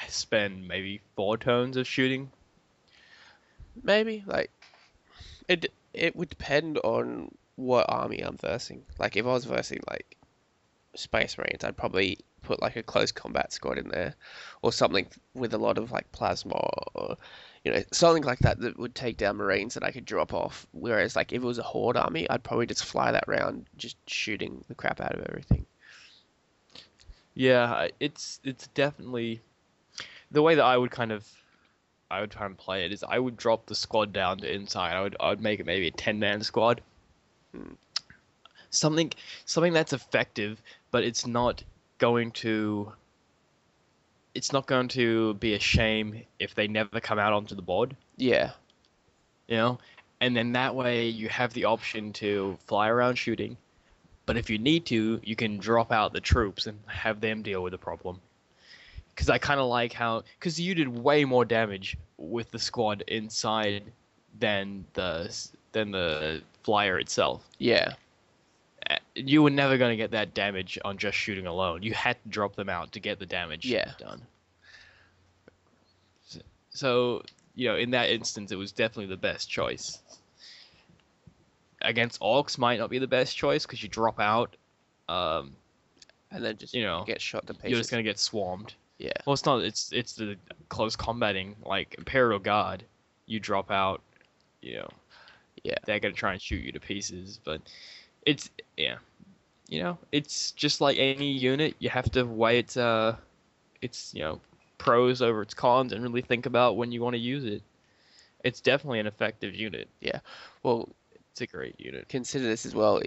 spend maybe 4 turns of shooting? maybe like it would depend on what army I'm versing. Like if I was versing like Space Marines, I'd probably put like a close combat squad in there, or something with a lot of like plasma, or something like that that would take down Marines that I could drop off. Whereas like if it was a Horde army, I'd probably just fly that round, just shooting the crap out of everything. Yeah, it's definitely the way that I would try and play it is I would drop the squad down to inside. I would make it maybe a 10-man squad. Hmm. Something something that's effective, but it's not going to be a shame if they never come out onto the board, Yeah, you know? And then that way you have the option to fly around shooting, but if you need to, you can drop out the troops and have them deal with the problem. Because I kind of like because you did way more damage with the squad inside than the flyer itself. yeah, You were never going to get that damage on just shooting alone. You had to drop them out to get the damage yeah, done. So, in that instance, it was definitely the best choice. Against Orcs might not be the best choice because you drop out. Um, and then just you know, get shot to you're pieces. just going to get swarmed. Yeah, Well, it's not. It's the close combating like Imperial Guard. You drop out, yeah, they're gonna try and shoot you to pieces. But it's yeah, it's just like any unit. You have to weigh its pros over its cons and really think about when you want to use it. It's definitely an effective unit. Yeah. Well, It's a great unit. consider this as well.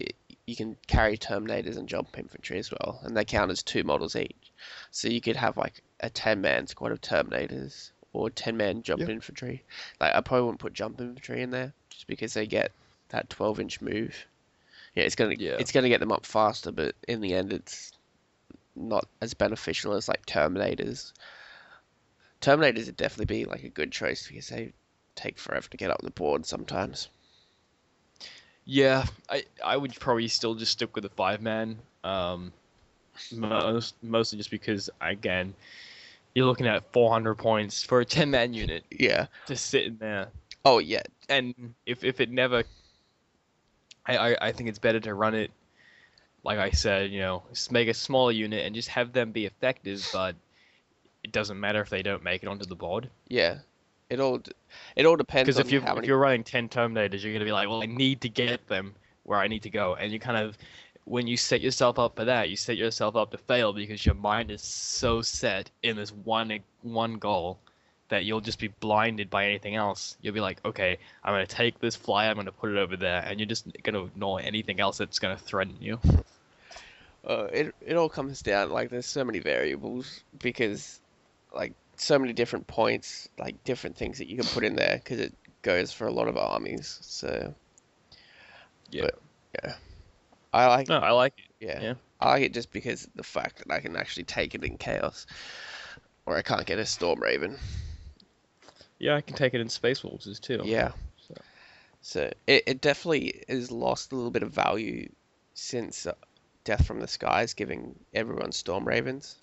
You can carry Terminators and jump infantry as well, and they count as 2 models each. So you could have like a 10-man squad of Terminators or 10-man jump Yeah. infantry. Like I probably wouldn't put jump infantry in there just because they get that 12-inch move. Yeah, Yeah. it's gonna get them up faster, but in the end, it's not as beneficial as like Terminators. Terminators would definitely be like a good choice because they take forever to get up the board sometimes. Yeah, I would probably still just stick with the 5 man. Mostly just because again, you're looking at 400 points for a 10 man unit Yeah. just sitting there. Oh yeah. And if it never, I think it's better to run it like I said, just make a smaller unit and just have them be effective, but it doesn't matter if they don't make it onto the board. Yeah. It all it all depends Because on how if many. you're running 10 Terminators, you're gonna be like, well, I need to get them where I need to go, and you kind of when you set yourself up for that, you set yourself up to fail because your mind is so set in this one goal that you'll just be blinded by anything else. You'll be like, okay, I'm gonna take this flyer, I'm gonna put it over there, and you're just gonna ignore anything else that's gonna threaten you. It all comes down like there's so many variables because like so many different points, like different things that you can put in there because it goes for a lot of armies. So, Yeah. but yeah, I like No, I like it. yeah, Yeah. I like it just because of the fact that I can actually take it in chaos, or I can't get a Storm Raven. Yeah, I can take it in Space Wolves too. Yeah, So, so it definitely has lost a little bit of value since Death from the Skies giving everyone Storm Ravens.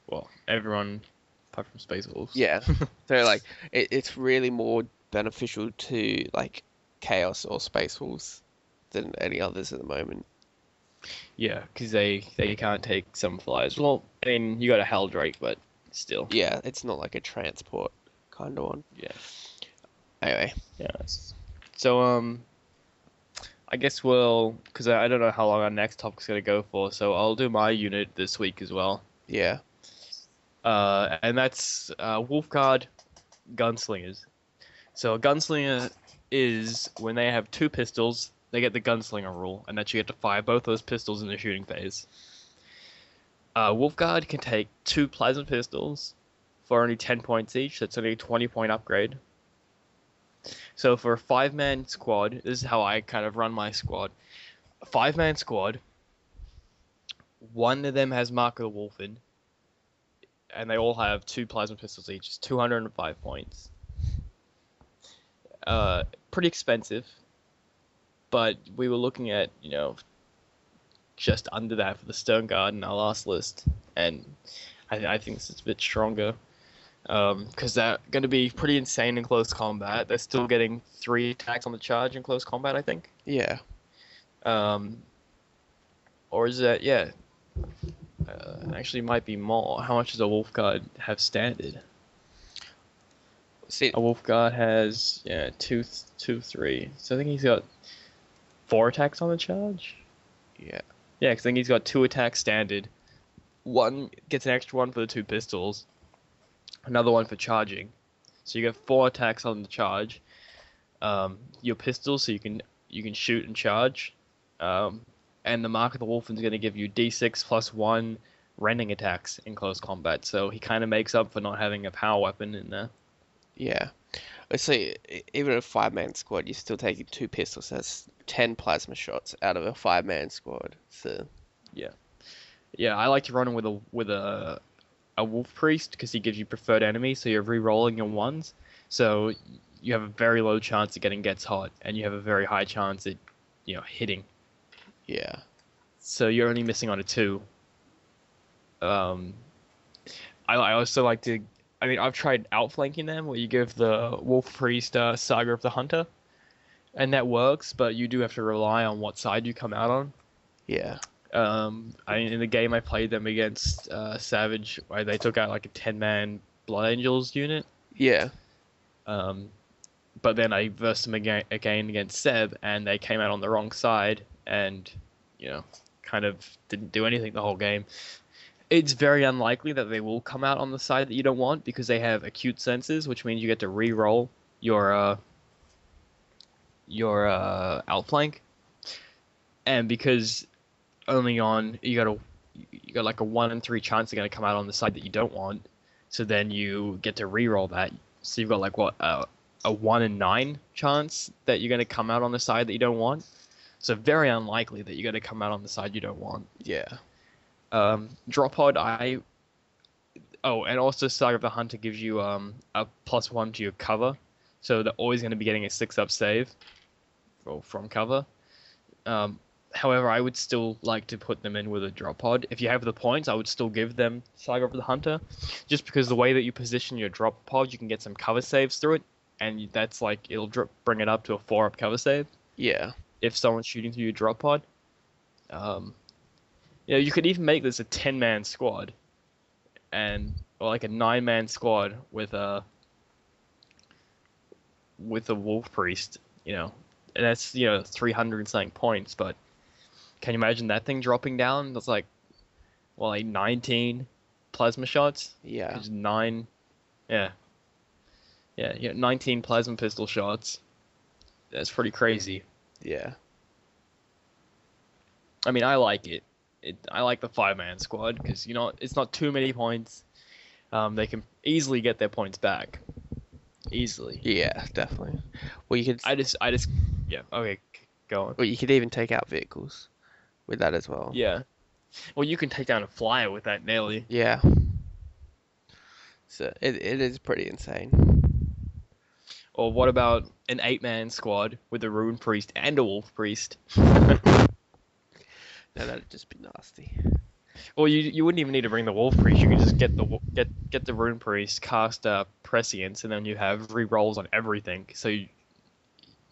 well, everyone apart from Space Wolves. Yeah. So like it's really more beneficial to like Chaos or Space Wolves than any others at the moment. Yeah, because they can't take some flyers. Well, I mean, you got a Helldrake, but still. Yeah, it's not like a transport kind of one. Yeah. Anyway, Yeah. So I guess because I don't know how long our next topic's gonna go for, so I'll do my unit this week as well. yeah. And that's Wolfguard Gunslingers. So a gunslinger is when they have 2 pistols, they get the gunslinger rule, and that you get to fire both those pistols in the shooting phase. Wolfguard can take 2 plasma pistols for only 10 points each. That's only a 20-point upgrade. So for a 5 man squad, this is how I kind of run my squad. A 5 man squad, one of them has Mark of the Wolfen, and they all have 2 plasma pistols each. It's 205 points. Pretty expensive, but we were looking at, just under that for the Stone Guard in our last list, and I think this is a bit stronger. Because they're going to be pretty insane in close combat. They're still getting 3 attacks on the charge in close combat, I think. Yeah. Um, or is that, yeah, actually might be more. How much does a Wolf Guard have standard? See, A Wolf Guard has, yeah, two, 3. So I think he's got 4 attacks on the charge? yeah. Yeah, because I think he's got 2 attacks standard. One gets an extra one for the 2 pistols. Another one for charging. So you get 4 attacks on the charge. Your pistol, so you can shoot and charge. And the Mark of the Wolfen is going to give you D6 plus 1 rending attacks in close combat. So he kind of makes up for not having a power weapon in there. Yeah. Let's see, even a 5-man squad, you're still taking 2 pistols. That's 10 plasma shots out of a 5-man squad. So Yeah, yeah. I like to run him with a Wolf Priest because he gives you preferred enemy, so you're re-rolling your ones. So you have a very low chance of getting Gets Hot, and you have a very high chance at hitting. yeah. So you're only missing on a 2. Um, I also like to. I mean, I've tried outflanking them, where you give the Wolf Priest Saga of the Hunter, and that works, but you do have to rely on what side you come out on. Yeah. In the game I played them against Savage, where they took out like a 10-man Blood Angels unit. Yeah. But then I versed them again against Seb, and they came out on the wrong side, and kind of didn't do anything the whole game. It's very unlikely that they will come out on the side that you don't want because they have acute senses, which means you get to re-roll your outflank, and because only on you got like a 1 in 3 chance they're gonna come out on the side that you don't want, so then you get to re-roll that. So you've got like what a 1 in 9 chance that you're gonna come out on the side that you don't want. So very unlikely that you're gonna come out on the side you don't want. Yeah. Drop pod, oh, and also Saga of the Hunter gives you a +1 to your cover, so they're always going to be getting a 6-up save from cover. Um, However, I would still like to put them in with a drop pod. If you have the points, I would still give them Saga of the Hunter, just because the way that you position your drop pod, you can get some cover saves through it, and that's like it'll bring it up to a 4-up cover save Yeah. if someone's shooting through your drop pod. Um, you could even make this a 10-man squad and or like a 9-man squad with a wolf priest, and that's 300 something points. But can you imagine that thing dropping down? That's like like 19 plasma shots. Yeah. Because yeah, 19 plasma pistol shots. That's pretty crazy. Yeah. I mean, I like it. I like the 5-man squad because it's not too many points. They can easily get their points back. Easily. Yeah, definitely. Well, you could. Yeah. Okay, go on. Well, you could even take out vehicles with that as well. Yeah. Well, you can take down a flyer with that nearly. Yeah. So it is pretty insane. Or what about an 8-man squad with a rune priest and a wolf priest? No, that'd just be nasty. Or you wouldn't even need to bring the wolf priest. You could just get the rune priest, cast prescience, and then you have re-rolls on everything. So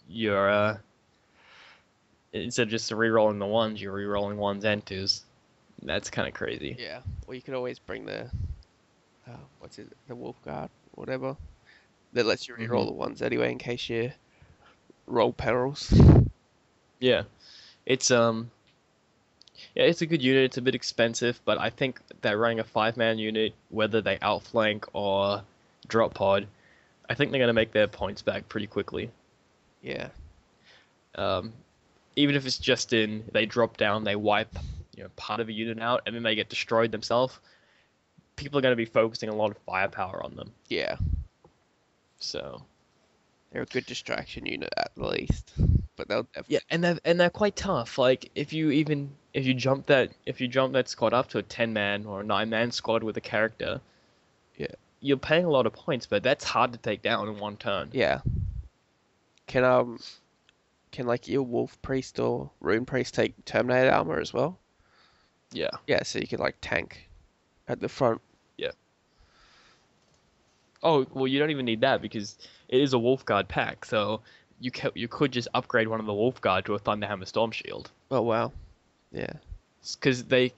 you're instead of just re-rolling the ones, you're re-rolling ones and twos. That's kind of crazy. Yeah. Or you could always bring the what's it, the wolf guard, whatever. That lets you reroll hmm the ones anyway in case you roll perils. Yeah, it's yeah, it's a good unit. It's a bit expensive, but I think that running a 5-man unit, whether they outflank or drop pod, I think they're gonna make their points back pretty quickly. Yeah. Um, Even if it's just they drop down, they wipe part of a unit out, and then they get destroyed themselves. People are going to be focusing a lot of firepower on them. Yeah. So They're a good distraction unit at least. But they'll yeah, definitely. and they're quite tough. Like if you jump that squad up to a 10-man or a 9-man squad with a character, Yeah. you're paying a lot of points, but that's hard to take down in one turn. Yeah. Can can like your wolf priest or rune priest take terminator armor as well? Yeah, Yeah, so you can like tank at the front. yeah. Oh well, you don't even need that because it is a Wolfguard pack, so you could just upgrade one of the Wolfguard to a Thunderhammer Storm Shield. Oh wow. Yeah. Because they're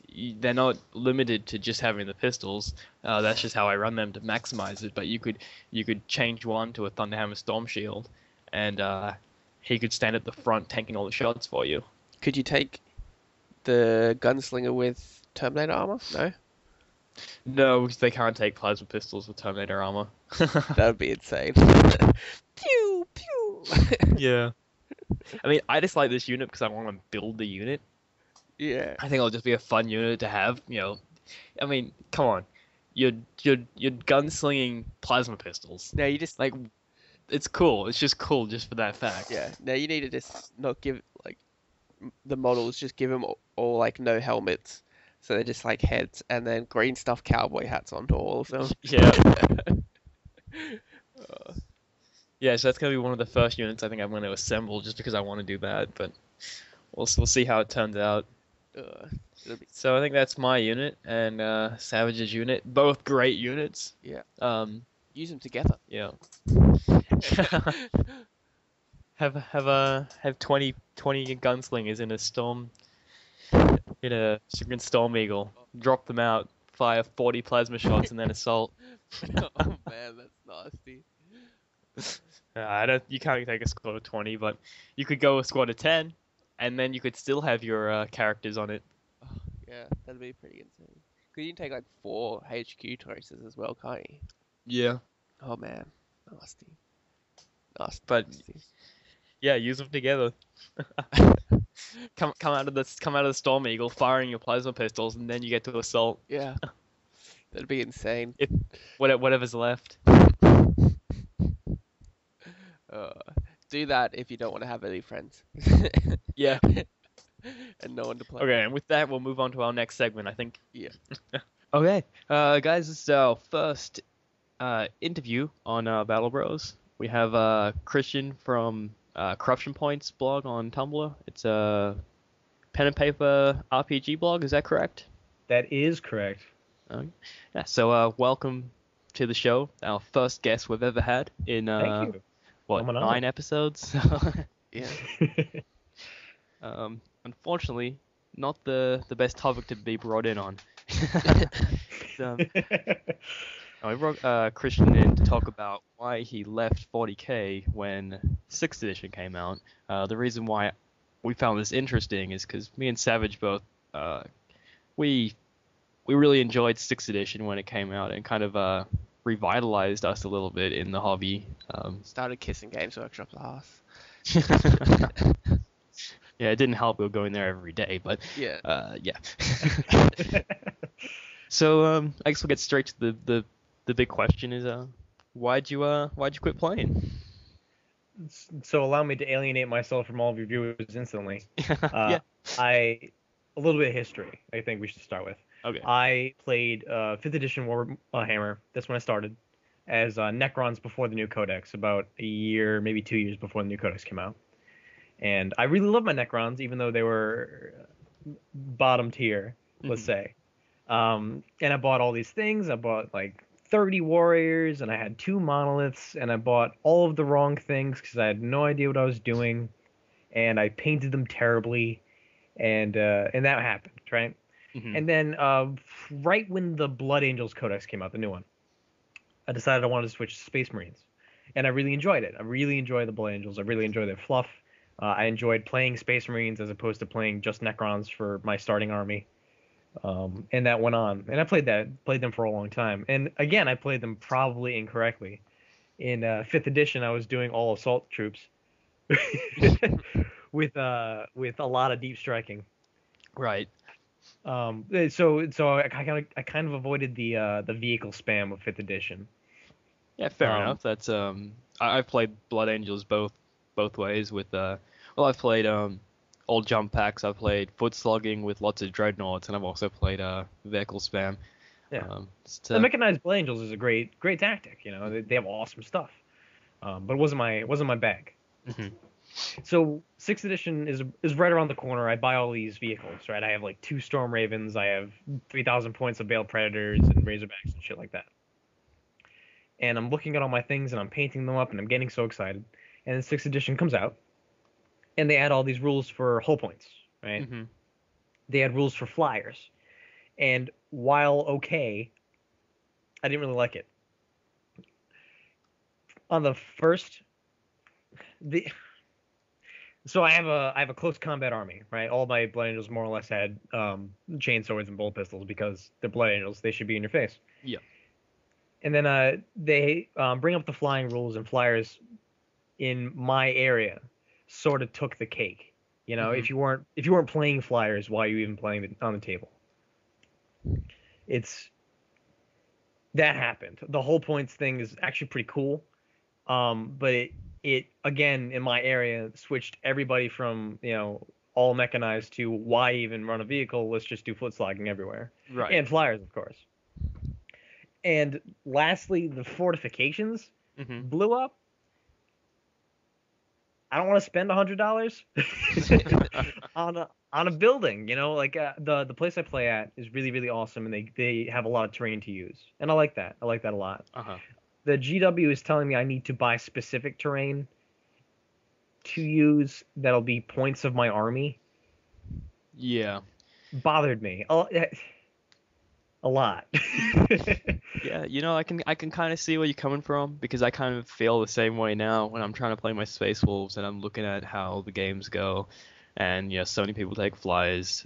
not limited to just having the pistols. That's just how I run them to maximize it. But you could change one to a Thunderhammer Storm Shield, and he could stand at the front tanking all the shots for you. Could you take the gunslinger with terminator armor? No? No, because they can't take plasma pistols with Terminator armor. That would be insane. Pew pew. Yeah. I mean, I just like this unit because I want to build the unit. Yeah. I think it'll just be a fun unit to have. I mean, come on, you're gunslinging plasma pistols. Now you just Like, it's cool. It's just cool just for that fact. yeah. Now you need to just not give like the models just give them all like no helmets. So they're just like heads and then green stuff cowboy hats onto all of them. Yeah. Yeah, so that's gonna be one of the first units I think I'm gonna assemble just because I want to do that. But we'll see how it turns out. Uh, it'll be So I think that's my unit and Savage's unit. Both great units. yeah. Um, Use them together. yeah. Have 20 gunslingers in a freaking Storm Eagle. Drop them out, fire 40 plasma shots, and then assault. Oh man, that's nasty. I don't. You can't take a squad of 20, but you could go a squad of 10, and then you could still have your characters on it. Oh, yeah, that'd be pretty insane. Cause you can take like 4 HQ traces as well, can't you? Yeah. Oh man, nasty. But Nasty. yeah, use them together. Come out of the Storm Eagle, firing your plasma pistols, and then you get to assault Yeah, that'd be insane. if whatever's left. Uh, do that if you don't want to have any friends Yeah. and no one to play with. Okay, and with that, we'll move on to our next segment, I think. Yeah. Okay, guys, this is our first interview on Battle Bros. We have Christian from Corruption Points blog on Tumblr. It's a pen and paper RPG blog. Is that correct? That is correct. Yeah. So welcome to the show. Our first guest we've ever had in Thank you. what, I'm an 9 honor. episodes? Yeah. Unfortunately, not the best topic to be brought in on. um, I brought Christian in to talk about why he left 40K when 6th edition came out. The reason why we found this interesting is because me and Savage both we really enjoyed 6th edition when it came out and kind of revitalized us a little bit in the hobby. Started kissing Games Workshop's ass. Yeah, it didn't help we were going there every day, but Yeah. yeah. So I guess we'll get straight to the big question is why'd you quit playing? So allow me to alienate myself from all of your viewers instantly. Yeah. A little bit of history. I think we should start with. Okay. I played 5th edition Warhammer. That's when I started as Necrons before the new Codex, about a year, maybe 2 years before the new Codex came out. And I really loved my Necrons, even though they were bottom tier, let's say. And I bought all these things. I bought like 30 warriors, and I had 2 monoliths, and I bought all of the wrong things because I had no idea what I was doing, and I painted them terribly, and that happened, right? And then right when the Blood Angels Codex came out, the new one, I decided I wanted to switch to Space Marines, and I really enjoyed it. I really enjoy the Blood Angels. I really enjoy their fluff. I enjoyed playing Space Marines as opposed to playing just Necrons for my starting army. And that went on, and I played them for a long time. And again, I played them probably incorrectly. In 5th edition, I was doing all assault troops with a lot of deep striking. Right. So I kind of avoided the vehicle spam of 5th edition. Yeah, fair enough. That's I've played Blood Angels both ways with I've played old jump packs. I've played foot slogging with lots of dreadnoughts, and I've also played vehicle spam. Yeah. The mechanized Blood Angels is a great tactic. You know, they have awesome stuff. But it wasn't my bag. So 6th edition is right around the corner. I buy all these vehicles, right? I have like 2 Storm Ravens. I have 3,000 points of Bale Predators and Razorbacks and shit like that. And I'm looking at all my things and I'm painting them up and I'm getting so excited. And then 6th edition comes out, and they add all these rules for hull points, right? They add rules for flyers, and while okay, I didn't really like it. On the first, so I have a close combat army, right? All my Blood Angels more or less had chainswords and bolt pistols because they're Blood Angels. They should be in your face. Yeah. And then they bring up the flying rules, and flyers in my area sort of took the cake. You know, if you weren't playing flyers, why are you even playing on the table? That happened. The whole points thing is actually pretty cool. But it again in my area switched everybody from, you know, all mechanized to why even run a vehicle? Let's just do foot slogging everywhere. Right. And flyers, of course. And lastly, the fortifications blew up. I don't want to spend $100 on a building, you know, like the place I play at is really, really awesome, and they have a lot of terrain to use, and I like that. I like that a lot. The GW is telling me I need to buy specific terrain to use that'll be points of my army. Yeah. Bothered me a lot. Yeah, you know, I can kind of see where you're coming from, because I kind of feel the same way now when I'm trying to play my Space Wolves and I'm looking at how the games go, and you know, so many people take flyers.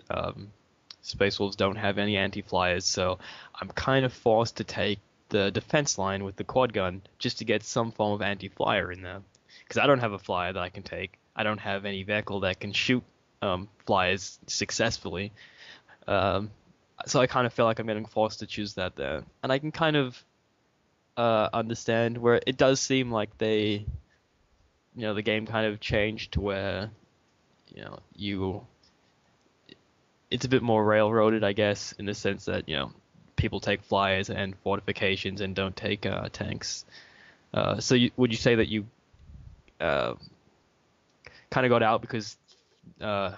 Space Wolves don't have any anti-flyers, so I'm kind of forced to take the defense line with the quad gun just to get some form of anti-flyer in there, because I don't have a flyer that I can take. I don't have any vehicle that can shoot flyers successfully. Um, so I kind of feel like I'm getting forced to choose that there, and I can kind of understand where it does seem like the game kind of changed to where you it's a bit more railroaded, I guess, in the sense that people take flyers and fortifications and don't take tanks. So would you say that you uh, kind of got out because uh,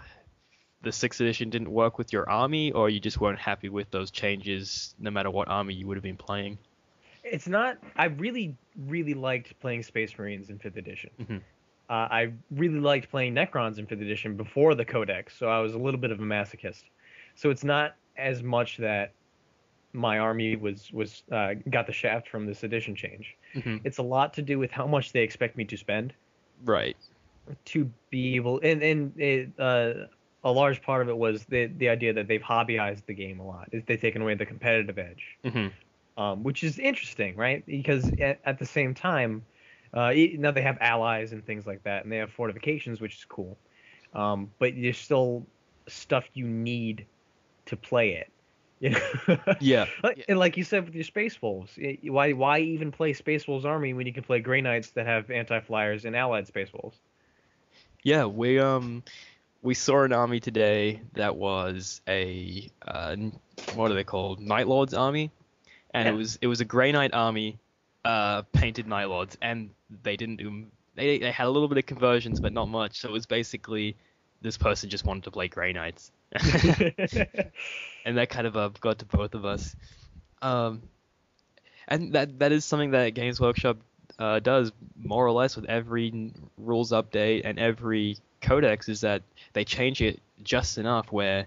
the sixth edition didn't work with your army, or you just weren't happy with those changes, no matter what army you would have been playing? It's not. I really, really liked playing Space Marines in fifth edition. Hmm. I really liked playing Necrons in fifth edition before the Codex, so I was a little bit of a masochist. So it's not as much that my army was got the shaft from this edition change. Hmm. It's a lot to do with how much they expect me to spend Right. to be able, a large part of it was the idea that they've hobbyized the game a lot. Is they've taken away the competitive edge, Hmm. which is interesting, right? Because at the same time, now they have allies and things like that, and they have fortifications, which is cool. But there's still stuff you need to play it. You know? Yeah. And like you said with your Space Wolves, why even play Space Wolves army when you can play Grey Knights that have anti-flyers and allied Space Wolves? Yeah, we saw an army today that was a what are they called? Night Lords army, and Yeah. it was a Grey Knight army, painted Night Lords, and they didn't do they had a little bit of conversions, but not much. So it was basically this person just wanted to play Grey Knights, and that kind of got to both of us. Um, and that is something that Games Workshop does more or less with every rules update and every codex, is that they change it just enough where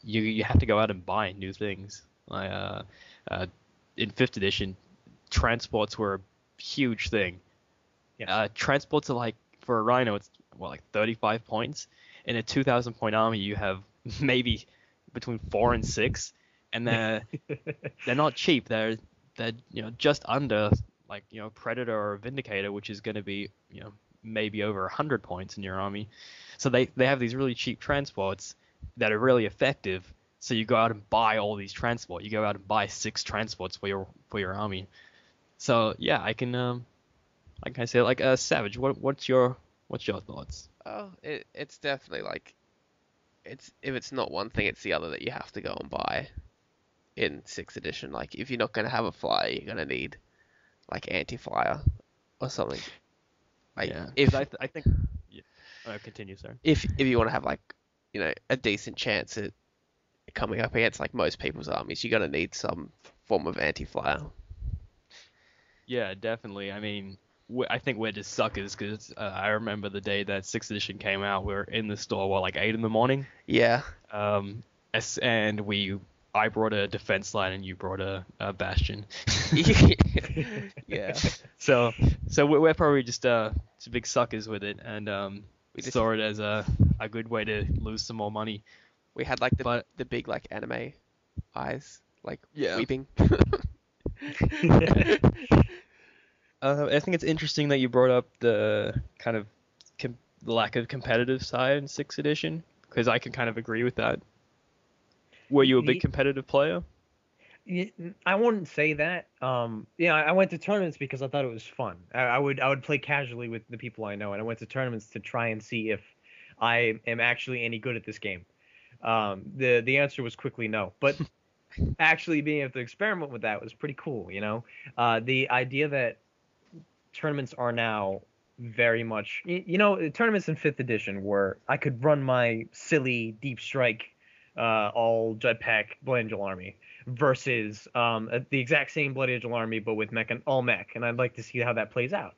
you have to go out and buy new things. Like uh, in fifth edition, transports were a huge thing. Yeah. Transports are like, for a Rhino, it's like 35 points. In a 2,000 point army, you have maybe between 4 and 6, and they're not cheap. They're just under, like, Predator or Vindicator, which is going to be maybe over 100 points in your army. So they have these really cheap transports that are really effective. So you go out and buy all these transport. You go out and buy 6 transports for your army. So yeah, I can like I say, like, Savage. What's your thoughts? Oh, it's definitely like if it's not one thing, it's the other that you have to go and buy in sixth edition. Like if you're not gonna have a flyer, you're gonna need like anti-flyer or something. Like Yeah, if 'cause I think. Yeah. Continue, sir. if you want to have like a decent chance at coming up against like most people's armies, you're gonna need some form of anti-flyer. Yeah, definitely. I mean, I think we're just suckers because I remember the day that sixth edition came out. We were in the store, like 8 in the morning. Yeah. And I brought a defense line and you brought a bastion. Yeah. So we're probably just big suckers with it, and We just saw it as a good way to lose some more money. we had like But the big like anime eyes like yeah, weeping. I think it's interesting that you brought up the kind of the lack of competitive side in sixth edition, because I can kind of agree with that. Were you a big The- competitive player? I wouldn't say that. Yeah, I went to tournaments because I thought it was fun. I would play casually with the people I know, and I went to tournaments to try and see if I am actually any good at this game. The answer was quickly no, but actually being able to experiment with that was pretty cool. The idea that tournaments are now very much, tournaments in fifth edition where I could run my silly deep strike, all jetpack Blood Angel army versus the exact same Blood Angel army but with mech and all mech, and I'd like to see how that plays out.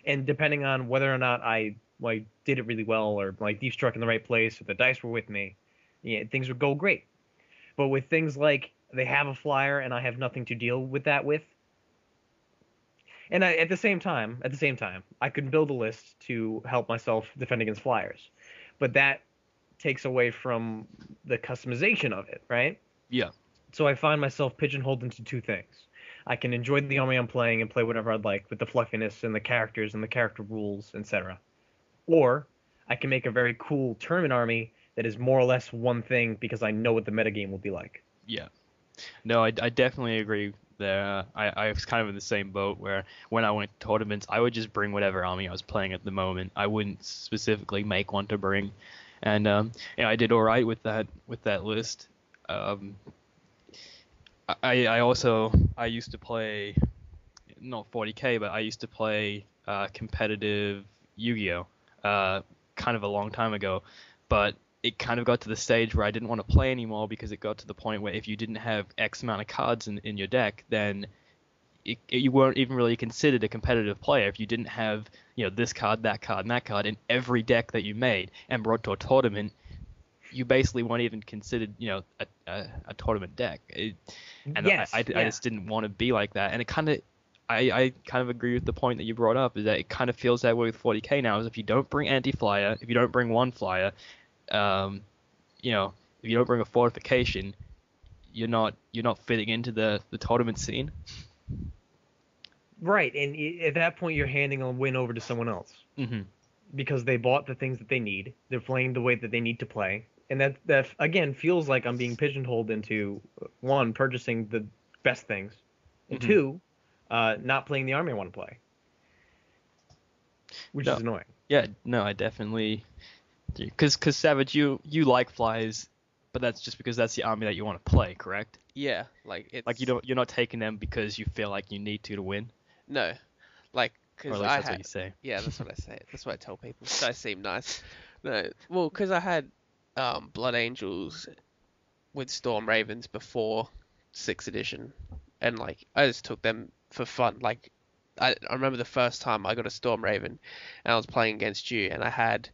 And depending on whether or not I like did it really well or like deep struck in the right place or the dice were with me, yeah, things would go great. But with things like they have a flyer and I have nothing to deal with that with, and at the same time, I could build a list to help myself defend against flyers, but that takes away from the customization of it, right? Yeah. So I find myself pigeonholed into two things. I can enjoy the army I'm playing and play whatever I'd like with the fluffiness and the characters and the character rules, etc. Or I can make a very cool tournament army that is more or less one thing because I know what the metagame will be like. Yeah. No, I definitely agree there. I was kind of in the same boat where when I went to tournaments, I would just bring whatever army I was playing at the moment. I wouldn't specifically make one to bring, and I did all right with that list. Um, I used to play not 40K, but I used to play competitive Yu-Gi-Oh! Kind of a long time ago, but it kind of got to the stage where I didn't want to play anymore because it got to the point where if you didn't have X amount of cards in your deck, then you weren't even really considered a competitive player if you didn't have, this card, that card, and that card in every deck that you made and brought to a tournament. You basically weren't even considered, a tournament deck. And Yes, I yeah. just didn't want to be like that. And it kind of, I kind of agree with the point that you brought up, is that it kind of feels that way with 40K now, is if you don't bring anti-flyer, if you don't bring one flyer, you know, if you don't bring a fortification, you're not fitting into the tournament scene. Right, and at that point you're handing a win over to someone else Hmm. because they bought the things that they need. They're playing the way that they need to play, and that again feels like I'm being pigeonholed into one, purchasing the best things, and Hmm. two, not playing the army I want to play, which No, is annoying. yeah, no, I definitely, because Savage, you like flies, but that's just because that's the army that you want to play, correct? Yeah, like Like it's you're not taking them because you feel like you need to win, no, like or because at least I that's what had you say. yeah, that's what I say. That's what I tell people. So I seem nice. No, well, because I had Blood Angels with Storm Ravens before 6th edition, and like I just took them for fun. Like I remember the first time I got a Storm Raven, and I was playing against you, and I had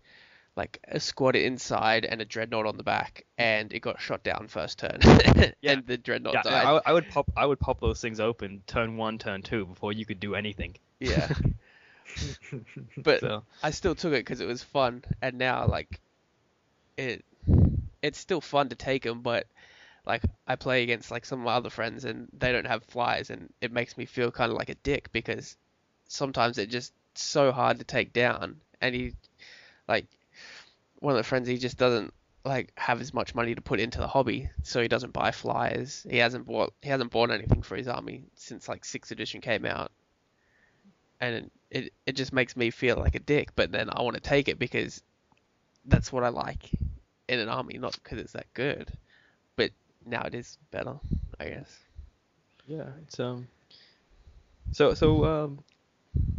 like a squad inside and a dreadnought on the back, and it got shot down first turn, Yeah, and the dreadnought yeah, died. I would pop those things open turn one, turn two before you could do anything. Yeah, but So I still took it because it was fun, and now like it it's still fun to take them, but like I play against like some of my other friends and they don't have flies, and it makes me feel kind of like a dick because sometimes they're just so hard to take down, and he like one of the friends, he just doesn't like have as much money to put into the hobby, so he doesn't buy flyers. He hasn't bought anything for his army since like 6th edition came out, and it just makes me feel like a dick. But then I want to take it because that's what I like in an army, not because it's that good. But now it is better, I guess. yeah, it's so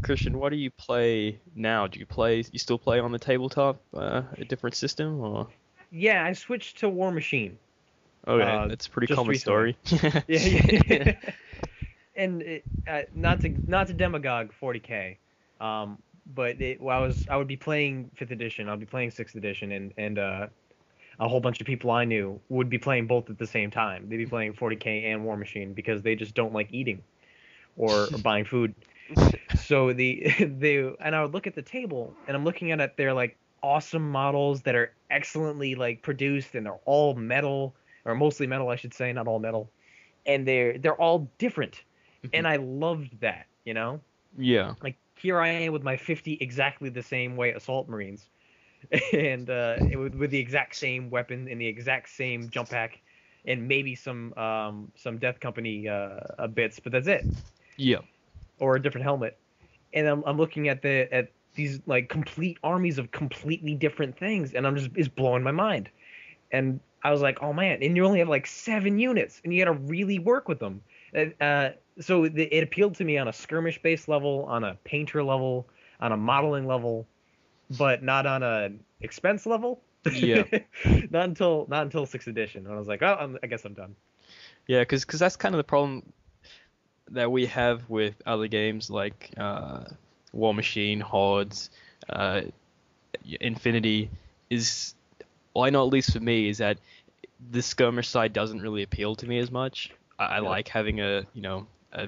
Christian, what do you play now? You still play on the tabletop, a different system, or? Yeah, I switched to War Machine Okay, that's a pretty just common recently. story. Yeah, yeah. And not to demagogue 40K, but I would be playing 5th edition, I'll be playing 6th edition, and a whole bunch of people I knew would be playing both at the same time. They'd be playing 40K and War Machine because they just don't like eating or buying food. So and I would look at the table and I'm looking at their like awesome models that are excellently like produced and they're all metal or mostly metal I should say, not all metal. And they're all different. And I loved that, you know? Yeah, Like here I am with my 50 exactly the same way assault marines and with the exact same weapon and the exact same jump pack and maybe some Death Company bits, but that's it. yeah, Or a different helmet. And I'm looking at these like complete armies of completely different things, and it's blowing my mind. And I was like, oh man, and you only have like 7 units, and you got to really work with them. So it appealed to me on a skirmish based level, on a painter level, on a modeling level, but not on a expense level. yeah, not until 6th edition, and I was like, oh, I guess I'm done. yeah. Because that's kind of the problem that we have with other games like War Machine, Hordes, uh, Infinity is, well, I know at least for me, is that the skirmish side doesn't really appeal to me as much. I Yep. like having a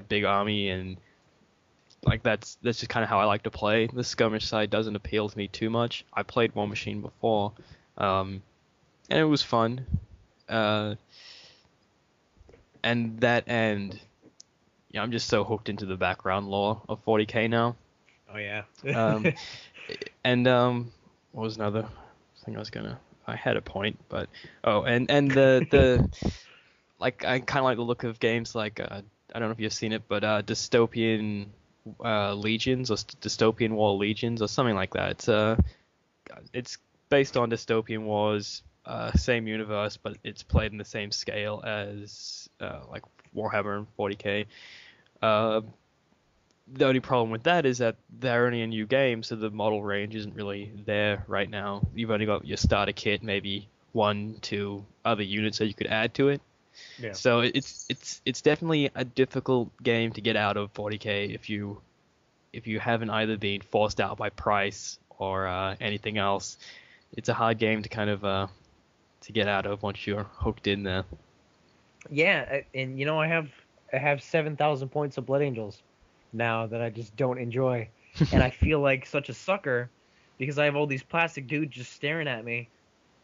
big army, and like that's just kind of how I like to play. The skirmish side doesn't appeal to me too much. I played War Machine before, and it was fun. Uh, and that end, I'm just so hooked into the background lore of 40K now. Oh yeah. Um, and what was another thing I was gonna? I had a point, but and the like I kind of like the look of games like I don't know if you've seen it, but Dystopian Legions or Dystopian War Legions or something like that. It's based on Dystopian Wars, same universe, but it's played in the same scale as like Warhammer and 40K. Uh, the only problem with that is that they're only a new game, so the model range isn't really there right now. You've only got your starter kit, maybe 1, 2 other units that you could add to it. Yeah. So it's definitely a difficult game to get out of 40K if you haven't either been forced out by price or anything else. It's a hard game to kind of to get out of once you're hooked in there. Yeah, and I have 7,000 points of Blood Angels now that I just don't enjoy, and I feel like such a sucker because I have all these plastic dudes just staring at me,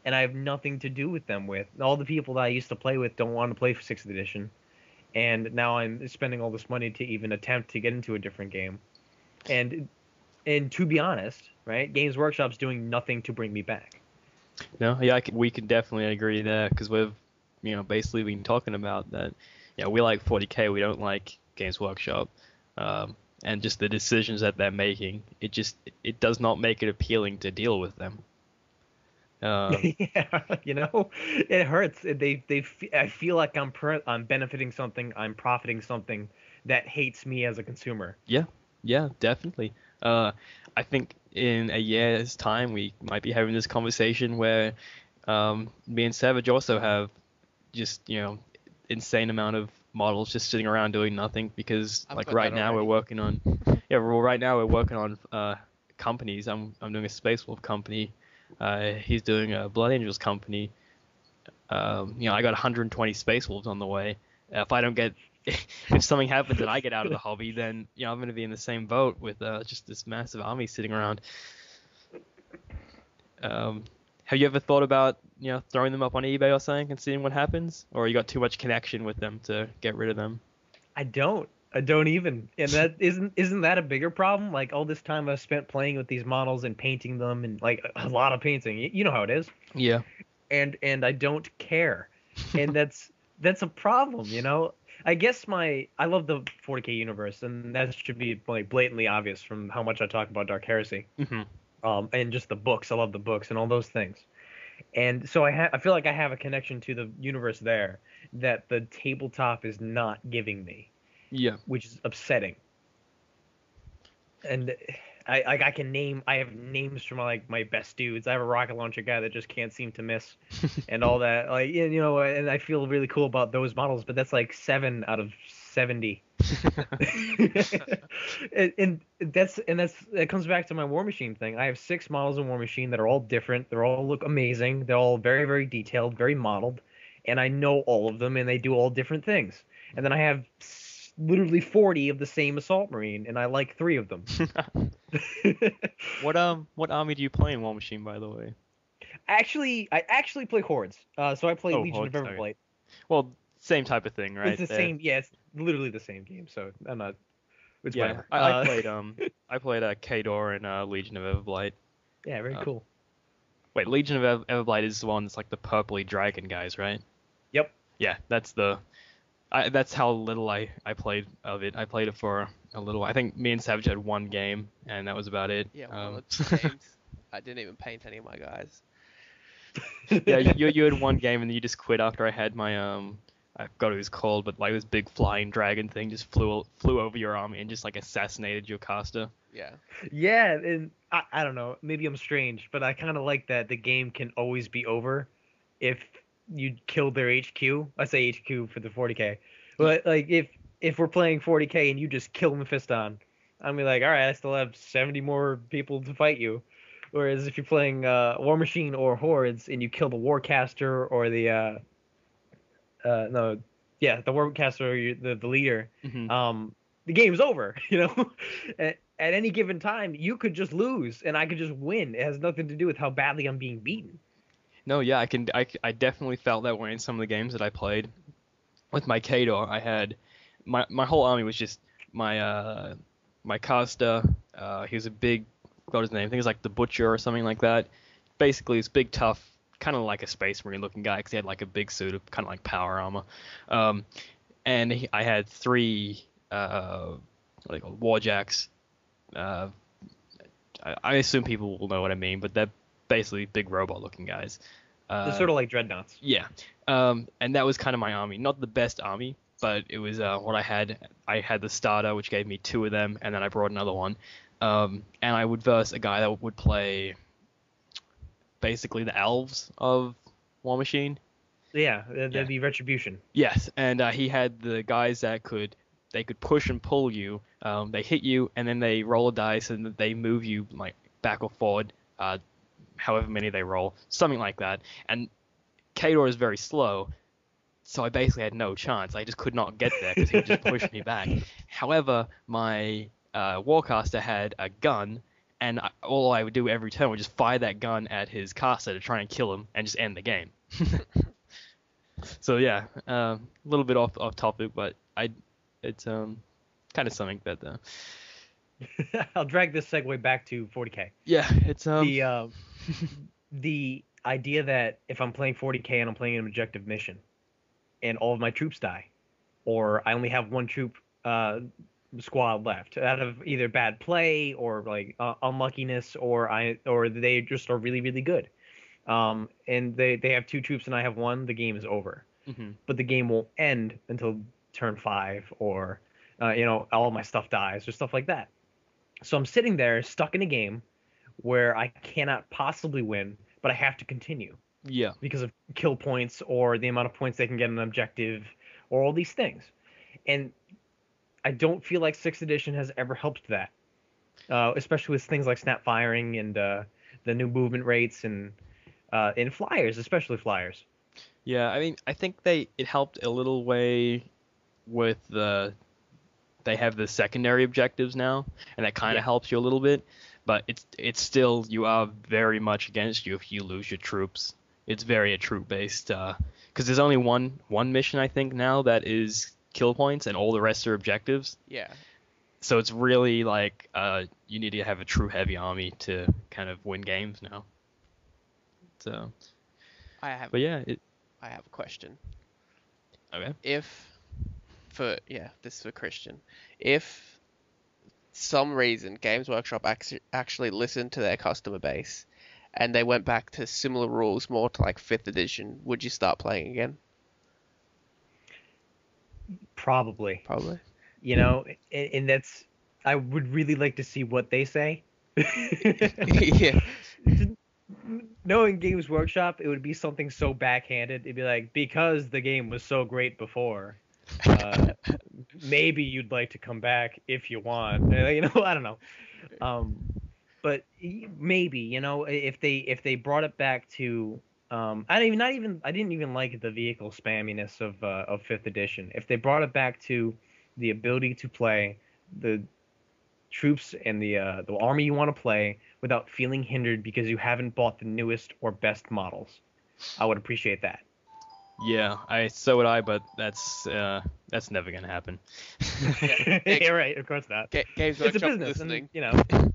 and I have nothing to do with them. With all the people that I used to play with don't want to play for 6th edition, and now I'm spending all this money to even attempt to get into a different game, and to be honest, right, Games Workshop's doing nothing to bring me back. No, yeah, we can definitely agree there because we've basically been talking about that. Yeah, we like 40K, we don't like Games Workshop. And just the decisions that they're making, it does not make it appealing to deal with them. Yeah, it hurts. I feel like I'm benefiting something, I'm profiting something that hates me as a consumer. Yeah, definitely. I think in a year's time we might be having this conversation where me and Savage also have just insane amount of models just sitting around doing nothing because I've like got right that now we're already. working on right now we're working on companies. I'm doing a Space Wolf company. He's doing a Blood Angels company. I got 120 Space Wolves on the way. If I don't get if something happens and I get out of the hobby, then I'm going to be in the same boat with just this massive army sitting around. Have you ever thought about throwing them up on eBay or something and seeing what happens, or you got too much connection with them to get rid of them? I don't. I don't even. And that isn't that a bigger problem? Like all this time I've spent playing with these models and painting them and like a lot of painting. You know how it is. Yeah. And I don't care. And that's a problem. I guess I love the 40K universe and that should be like blatantly obvious from how much I talk about Dark Heresy. Hmm. And just the books. I love the books and all those things. And so I feel like I have a connection to the universe there that the tabletop is not giving me, Yeah. which is upsetting. And I have names for my best dudes. I have a rocket launcher guy that just can't seem to miss, and all that. Like and I feel really cool about those models, but that's like 7 out of 70. and that comes back to my War Machine thing. I have 6 models in War Machine that are all different. They all look amazing. They're all very, very detailed, very modeled, and I know all of them, and they do all different things. And then I have literally 40 of the same Assault Marine, and I like 3 of them. What army do you play in War Machine, by the way? I actually play Hordes. So I play Oh, Legion of Hordes, okay. Everblight. Well, same type of thing, right? It's the There. same. Yeah, it's literally the same game. So I'm not. It's Yeah, whatever. I played Kador and Legion of Everblight. Yeah, very Uh, cool. Wait, Legion of Everblight is the one that's like the purpley dragon guys, right? Yep. Yeah, that's how little I played of it. I played it for a little. I think me and Savage had one game, and that was about it. Yeah, one or two games. I didn't even paint any of my guys. Yeah, you had one game and then you just quit after I had my I forgot what it was called, but like this big flying dragon thing just flew over your army and just like assassinated your caster. Yeah. Yeah, and I don't know. Maybe I'm strange, but I kind of like that the game can always be over if you kill their HQ. I say HQ for the 40K, but like if we're playing 40K and you just kill Mephiston, I'm be like, all right, I still have 70 more people to fight you. Whereas if you're playing War Machine or Hordes and you kill the Warcaster or the no, yeah, the Warcaster or the leader, Hmm. the game's over. At any given time, you could just lose and I could just win. It has nothing to do with how badly I'm being beaten. No, yeah, I definitely felt that way in some of the games that I played. With my Kador, I had my whole army was just my caster. He was a big, what was his name? I think it was like the Butcher or something like that. Basically, this big, tough, kind of like a Space Marine looking guy because he had like a big suit of kind of like power armor. Um, and I had three what are they called? Warjacks. Uh, I assume people will know what I mean, but they're basically big robot looking guys. They're Uh, sort of like dreadnoughts. yeah. And that was kind of my army. Not the best army, but it was what I had. I had the starter, which gave me two of them, and then I brought another one. And I would verse a guy that would play basically the elves of War Machine. Yeah, Yeah. that'd be retribution. Yes, and he had the guys that could push and pull you. They hit you, and then they roll a dice, and they move you like back or forward, however many they roll, something like that. And Kador is very slow, so I basically had no chance. I just could not get there because he would just push me back. However, my Warcaster had a gun, and all I would do every turn would just fire that gun at his caster to try and kill him and just end the game. So yeah, a little bit off topic, but it's kind of something that I'll drag this segue back to 40k. yeah, it's The idea that if I'm playing 40k and I'm playing an objective mission, and all of my troops die, or I only have one troop squad left out of either bad play or like unluckiness, or they just are really really good. And they have two troops and I have one, the game is over. mhm. But the game won't end until turn 5, or all of my stuff dies or stuff like that. So I'm sitting there stuck in a game where I cannot possibly win, but I have to continue Yeah, because of kill points or the amount of points they can get on an objective or all these things. And I don't feel like 6th edition has ever helped that, especially with things like snap firing and the new movement rates and flyers, especially flyers. yeah. I mean, I think it helped a little way with they have the secondary objectives now, and that kind of Yeah. helps you a little bit. But it's still, you are very much against you if you lose your troops. It's very a troop based, because there's only one mission I think now that is kill points, and all the rest are objectives. Yeah. So it's really like you need to have a true heavy army to kind of win games now. So, I have but yeah, I have a question. okay. This is for Christian. If some reason Games Workshop actually listened to their customer base and they went back to similar rules, more to like 5th edition, would you start playing again? Probably. Probably. And that's, I would really like to see what they say. Yeah. Knowing Games Workshop, it would be something so backhanded. It'd be like, because the game was so great before, maybe you'd like to come back if you want. I don't know. But maybe, if they brought it back to, I didn't even like the vehicle spamminess of 5th edition. If they brought it back to the ability to play the troops and the army you want to play without feeling hindered because you haven't bought the newest or best models, I would appreciate that. Yeah, so would I, but that's never gonna happen. Yeah, right. Of course not. Games It's a Workshop business, listening. and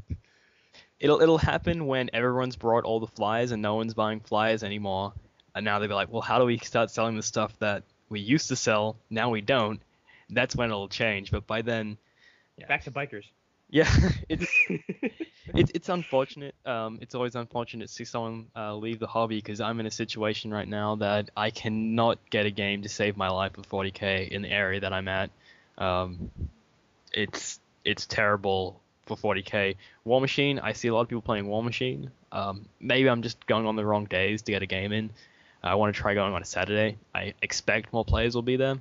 It'll happen when everyone's brought all the flyers and no one's buying flyers anymore, and now they'll be like, well, how do we start selling the stuff that we used to sell, now we don't? That's when it'll change. But by then, yeah. back to bikers. Yeah, it's unfortunate. It's always unfortunate to see someone leave the hobby, because I'm in a situation right now that I cannot get a game to save my life with 40k in the area that I'm at. It's terrible for 40k. War Machine, I see a lot of people playing War Machine. Maybe I'm just going on the wrong days to get a game in. I want to try going on a Saturday. I expect more players will be there.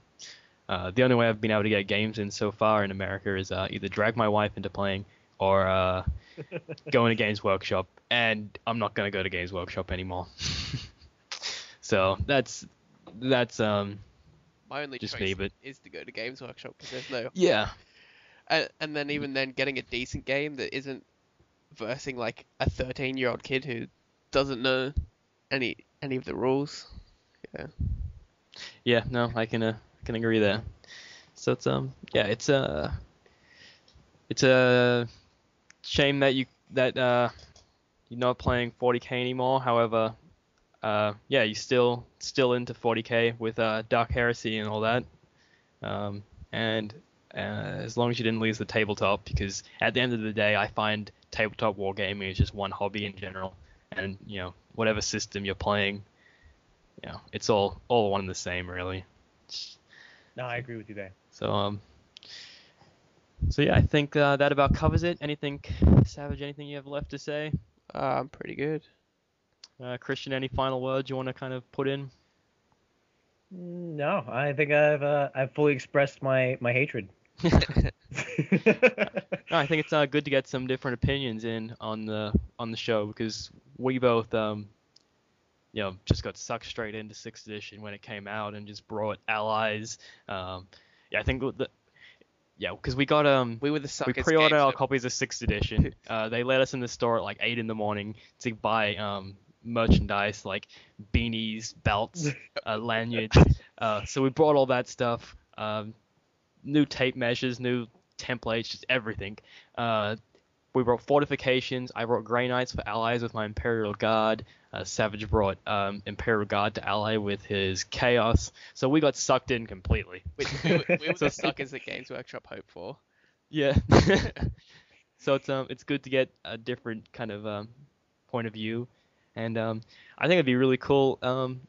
The only way I've been able to get games in so far in America is either drag my wife into playing or go into Games Workshop, and I'm not going to go to Games Workshop anymore. So that's My only just choice me, but is to go to Games Workshop because there's no. yeah. And then even then, getting a decent game that isn't versing like a 13-year-old kid who doesn't know any of the rules. Yeah. Yeah, no, I can agree there. So yeah, it's a shame that you're not playing 40k anymore. However, yeah, you still into 40k with Dark Heresy and all that. And as long as you didn't lose the tabletop, because at the end of the day, I find tabletop wargaming is just one hobby in general, and whatever system you're playing, it's all one and the same really. No, I agree with you there. So yeah, I think that about covers it. Anything, Savage? Anything you have left to say? Pretty good. Christian, any final words you want to kind of put in? No, I think I've fully expressed my hatred. No, I think it's good to get some different opinions in on the show, because we both just got sucked straight into 6th edition when it came out and just brought allies. Yeah, I think because we got We were the we suckers. pre-ordered our copies of 6th edition. They let us in the store at like 8 in the morning to buy merchandise like beanies, belts, lanyards. So we brought all that stuff. New tape measures, new templates, just everything. We brought fortifications. I brought Grey Knights for allies with my Imperial Guard. Savage brought Imperial Guard to ally with his Chaos. So we got sucked in completely. We were the suckers that Games Workshop hoped for. Yeah. So it's good to get a different kind of point of view, and I think it'd be really cool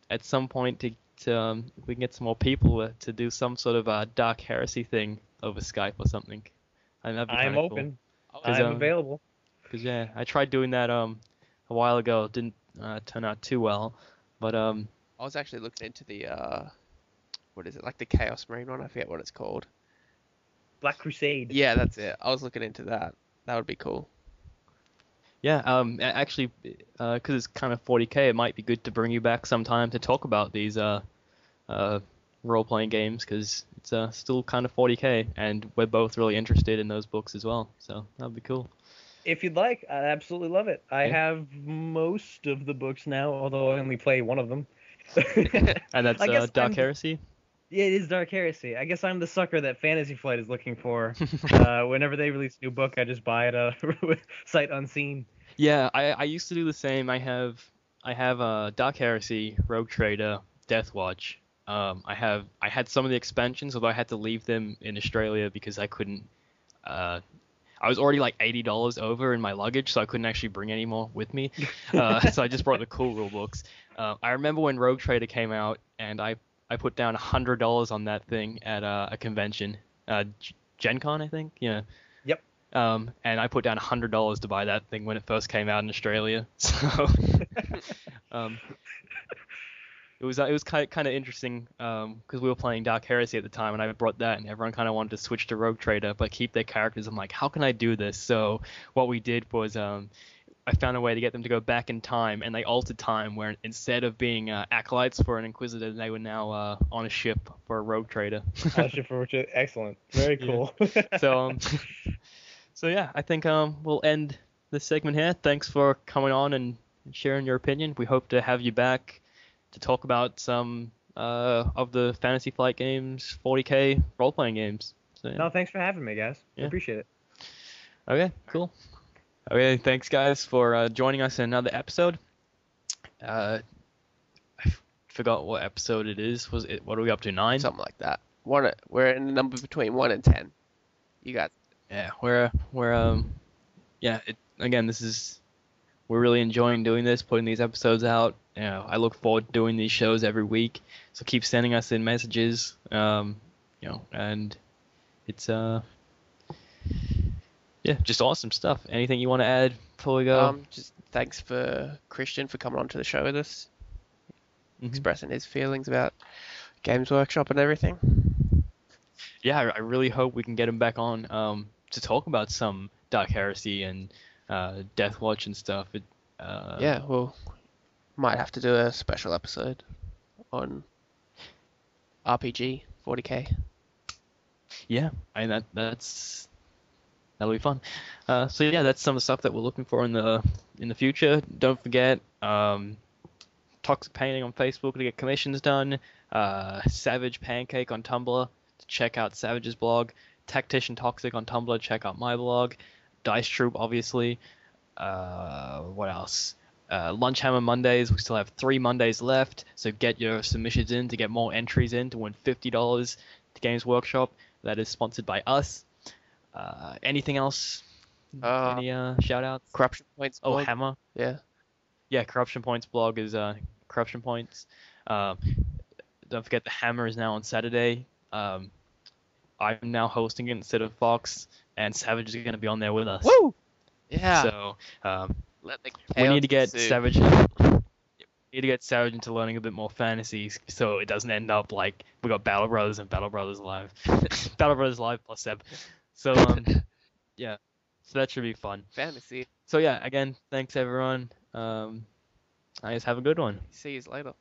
at some point to if we can get some more people to do some sort of Dark Heresy thing over Skype or something. I think that'd be I'm kinda cool. open. 'Cause, I'm available. Because yeah, I tried doing that a while ago. It didn't turn out too well, but I was actually looking into the what is it, like the Chaos Marine one? I forget what it's called. Black Crusade. Yeah, that's it. I was looking into that. That would be cool. yeah, actually, because it's kind of 40k, it might be good to bring you back sometime to talk about these role-playing games, because it's still kind of 40k, and we're both really interested in those books as well. So that'd be cool. If you'd like, I'd absolutely love it. I Yeah. have most of the books now, although I only play one of them. And that's I guess Dark Heresy. Yeah, it is Dark Heresy. I guess I'm the sucker that Fantasy Flight is looking for. Whenever they release a new book, I just buy it sight unseen. Yeah, I used to do the same. I have Dark Heresy, Rogue Trader, Death Watch. I had some of the expansions, although I had to leave them in Australia because I couldn't. I was already like $80 over in my luggage, so I couldn't actually bring any more with me. So I just brought the cool rule books. I remember when Rogue Trader came out, and I put down $100 on that thing at a convention, Gen Con, I think. Yeah. Yep. And I put down $100 to buy that thing when it first came out in Australia. So it was kind of interesting because we were playing Dark Heresy at the time, and I brought that, and everyone kind of wanted to switch to Rogue Trader but keep their characters. I'm like, how can I do this? So what we did was I found a way to get them to go back in time, and they altered time where instead of being acolytes for an Inquisitor, they were now on a ship for a Rogue Trader. Excellent. Very cool. So so yeah, I think we'll end this segment here. Thanks for coming on and sharing your opinion. We hope to have you back to talk about some of the Fantasy Flight games, 40k role-playing games. So, yeah. No, thanks for having me, guys. Yeah. I appreciate it. Okay, cool. Okay, thanks guys for joining us in another episode. I forgot what episode it is. What are we up to, 9? Something like that. We're in the number between 1 and 10. You got. Yeah, we're again, we're really enjoying doing this, putting these episodes out. I look forward to doing these shows every week. So keep sending us in messages. And it's yeah, just awesome stuff. Anything you want to add before we go? Just thanks for Christian for coming onto the show with us, expressing his feelings about Games Workshop and everything. Yeah, I really hope we can get him back on to talk about some Dark Heresy and Death Watch and stuff. Yeah, well, might have to do a special episode on RPG 40k. Yeah, that'll be fun. So yeah, that's some of the stuff that we're looking for in the future. Don't forget Toxic Painting on Facebook to get commissions done. Savage Pancake on Tumblr check out Savage's blog. Tactician Toxic on Tumblr, check out my blog. Dice Troop, obviously. What else? Lunchhammer Mondays. We still have 3 Mondays left, so get your submissions in to get more entries in to win $50 to Games Workshop. That is sponsored by us. Anything else? Any shout outs? Corruption Points Oh, blog. Hammer. Yeah. Yeah, Corruption Points blog is Corruption Points. Don't forget the Hammer is now on Saturday. I'm now hosting it instead of Fox, and Savage is going to be on there with us. Woo! Yeah. So Let the we need to chaos get ensue. Savage. Need to get Savage into learning a bit more fantasy, so it doesn't end up like we got Battle Brothers and Battle Brothers Live, Battle Brothers Live plus Seb. So yeah, so that should be fun. Fantasy. So yeah, again, thanks everyone. I guess have a good one. See you later.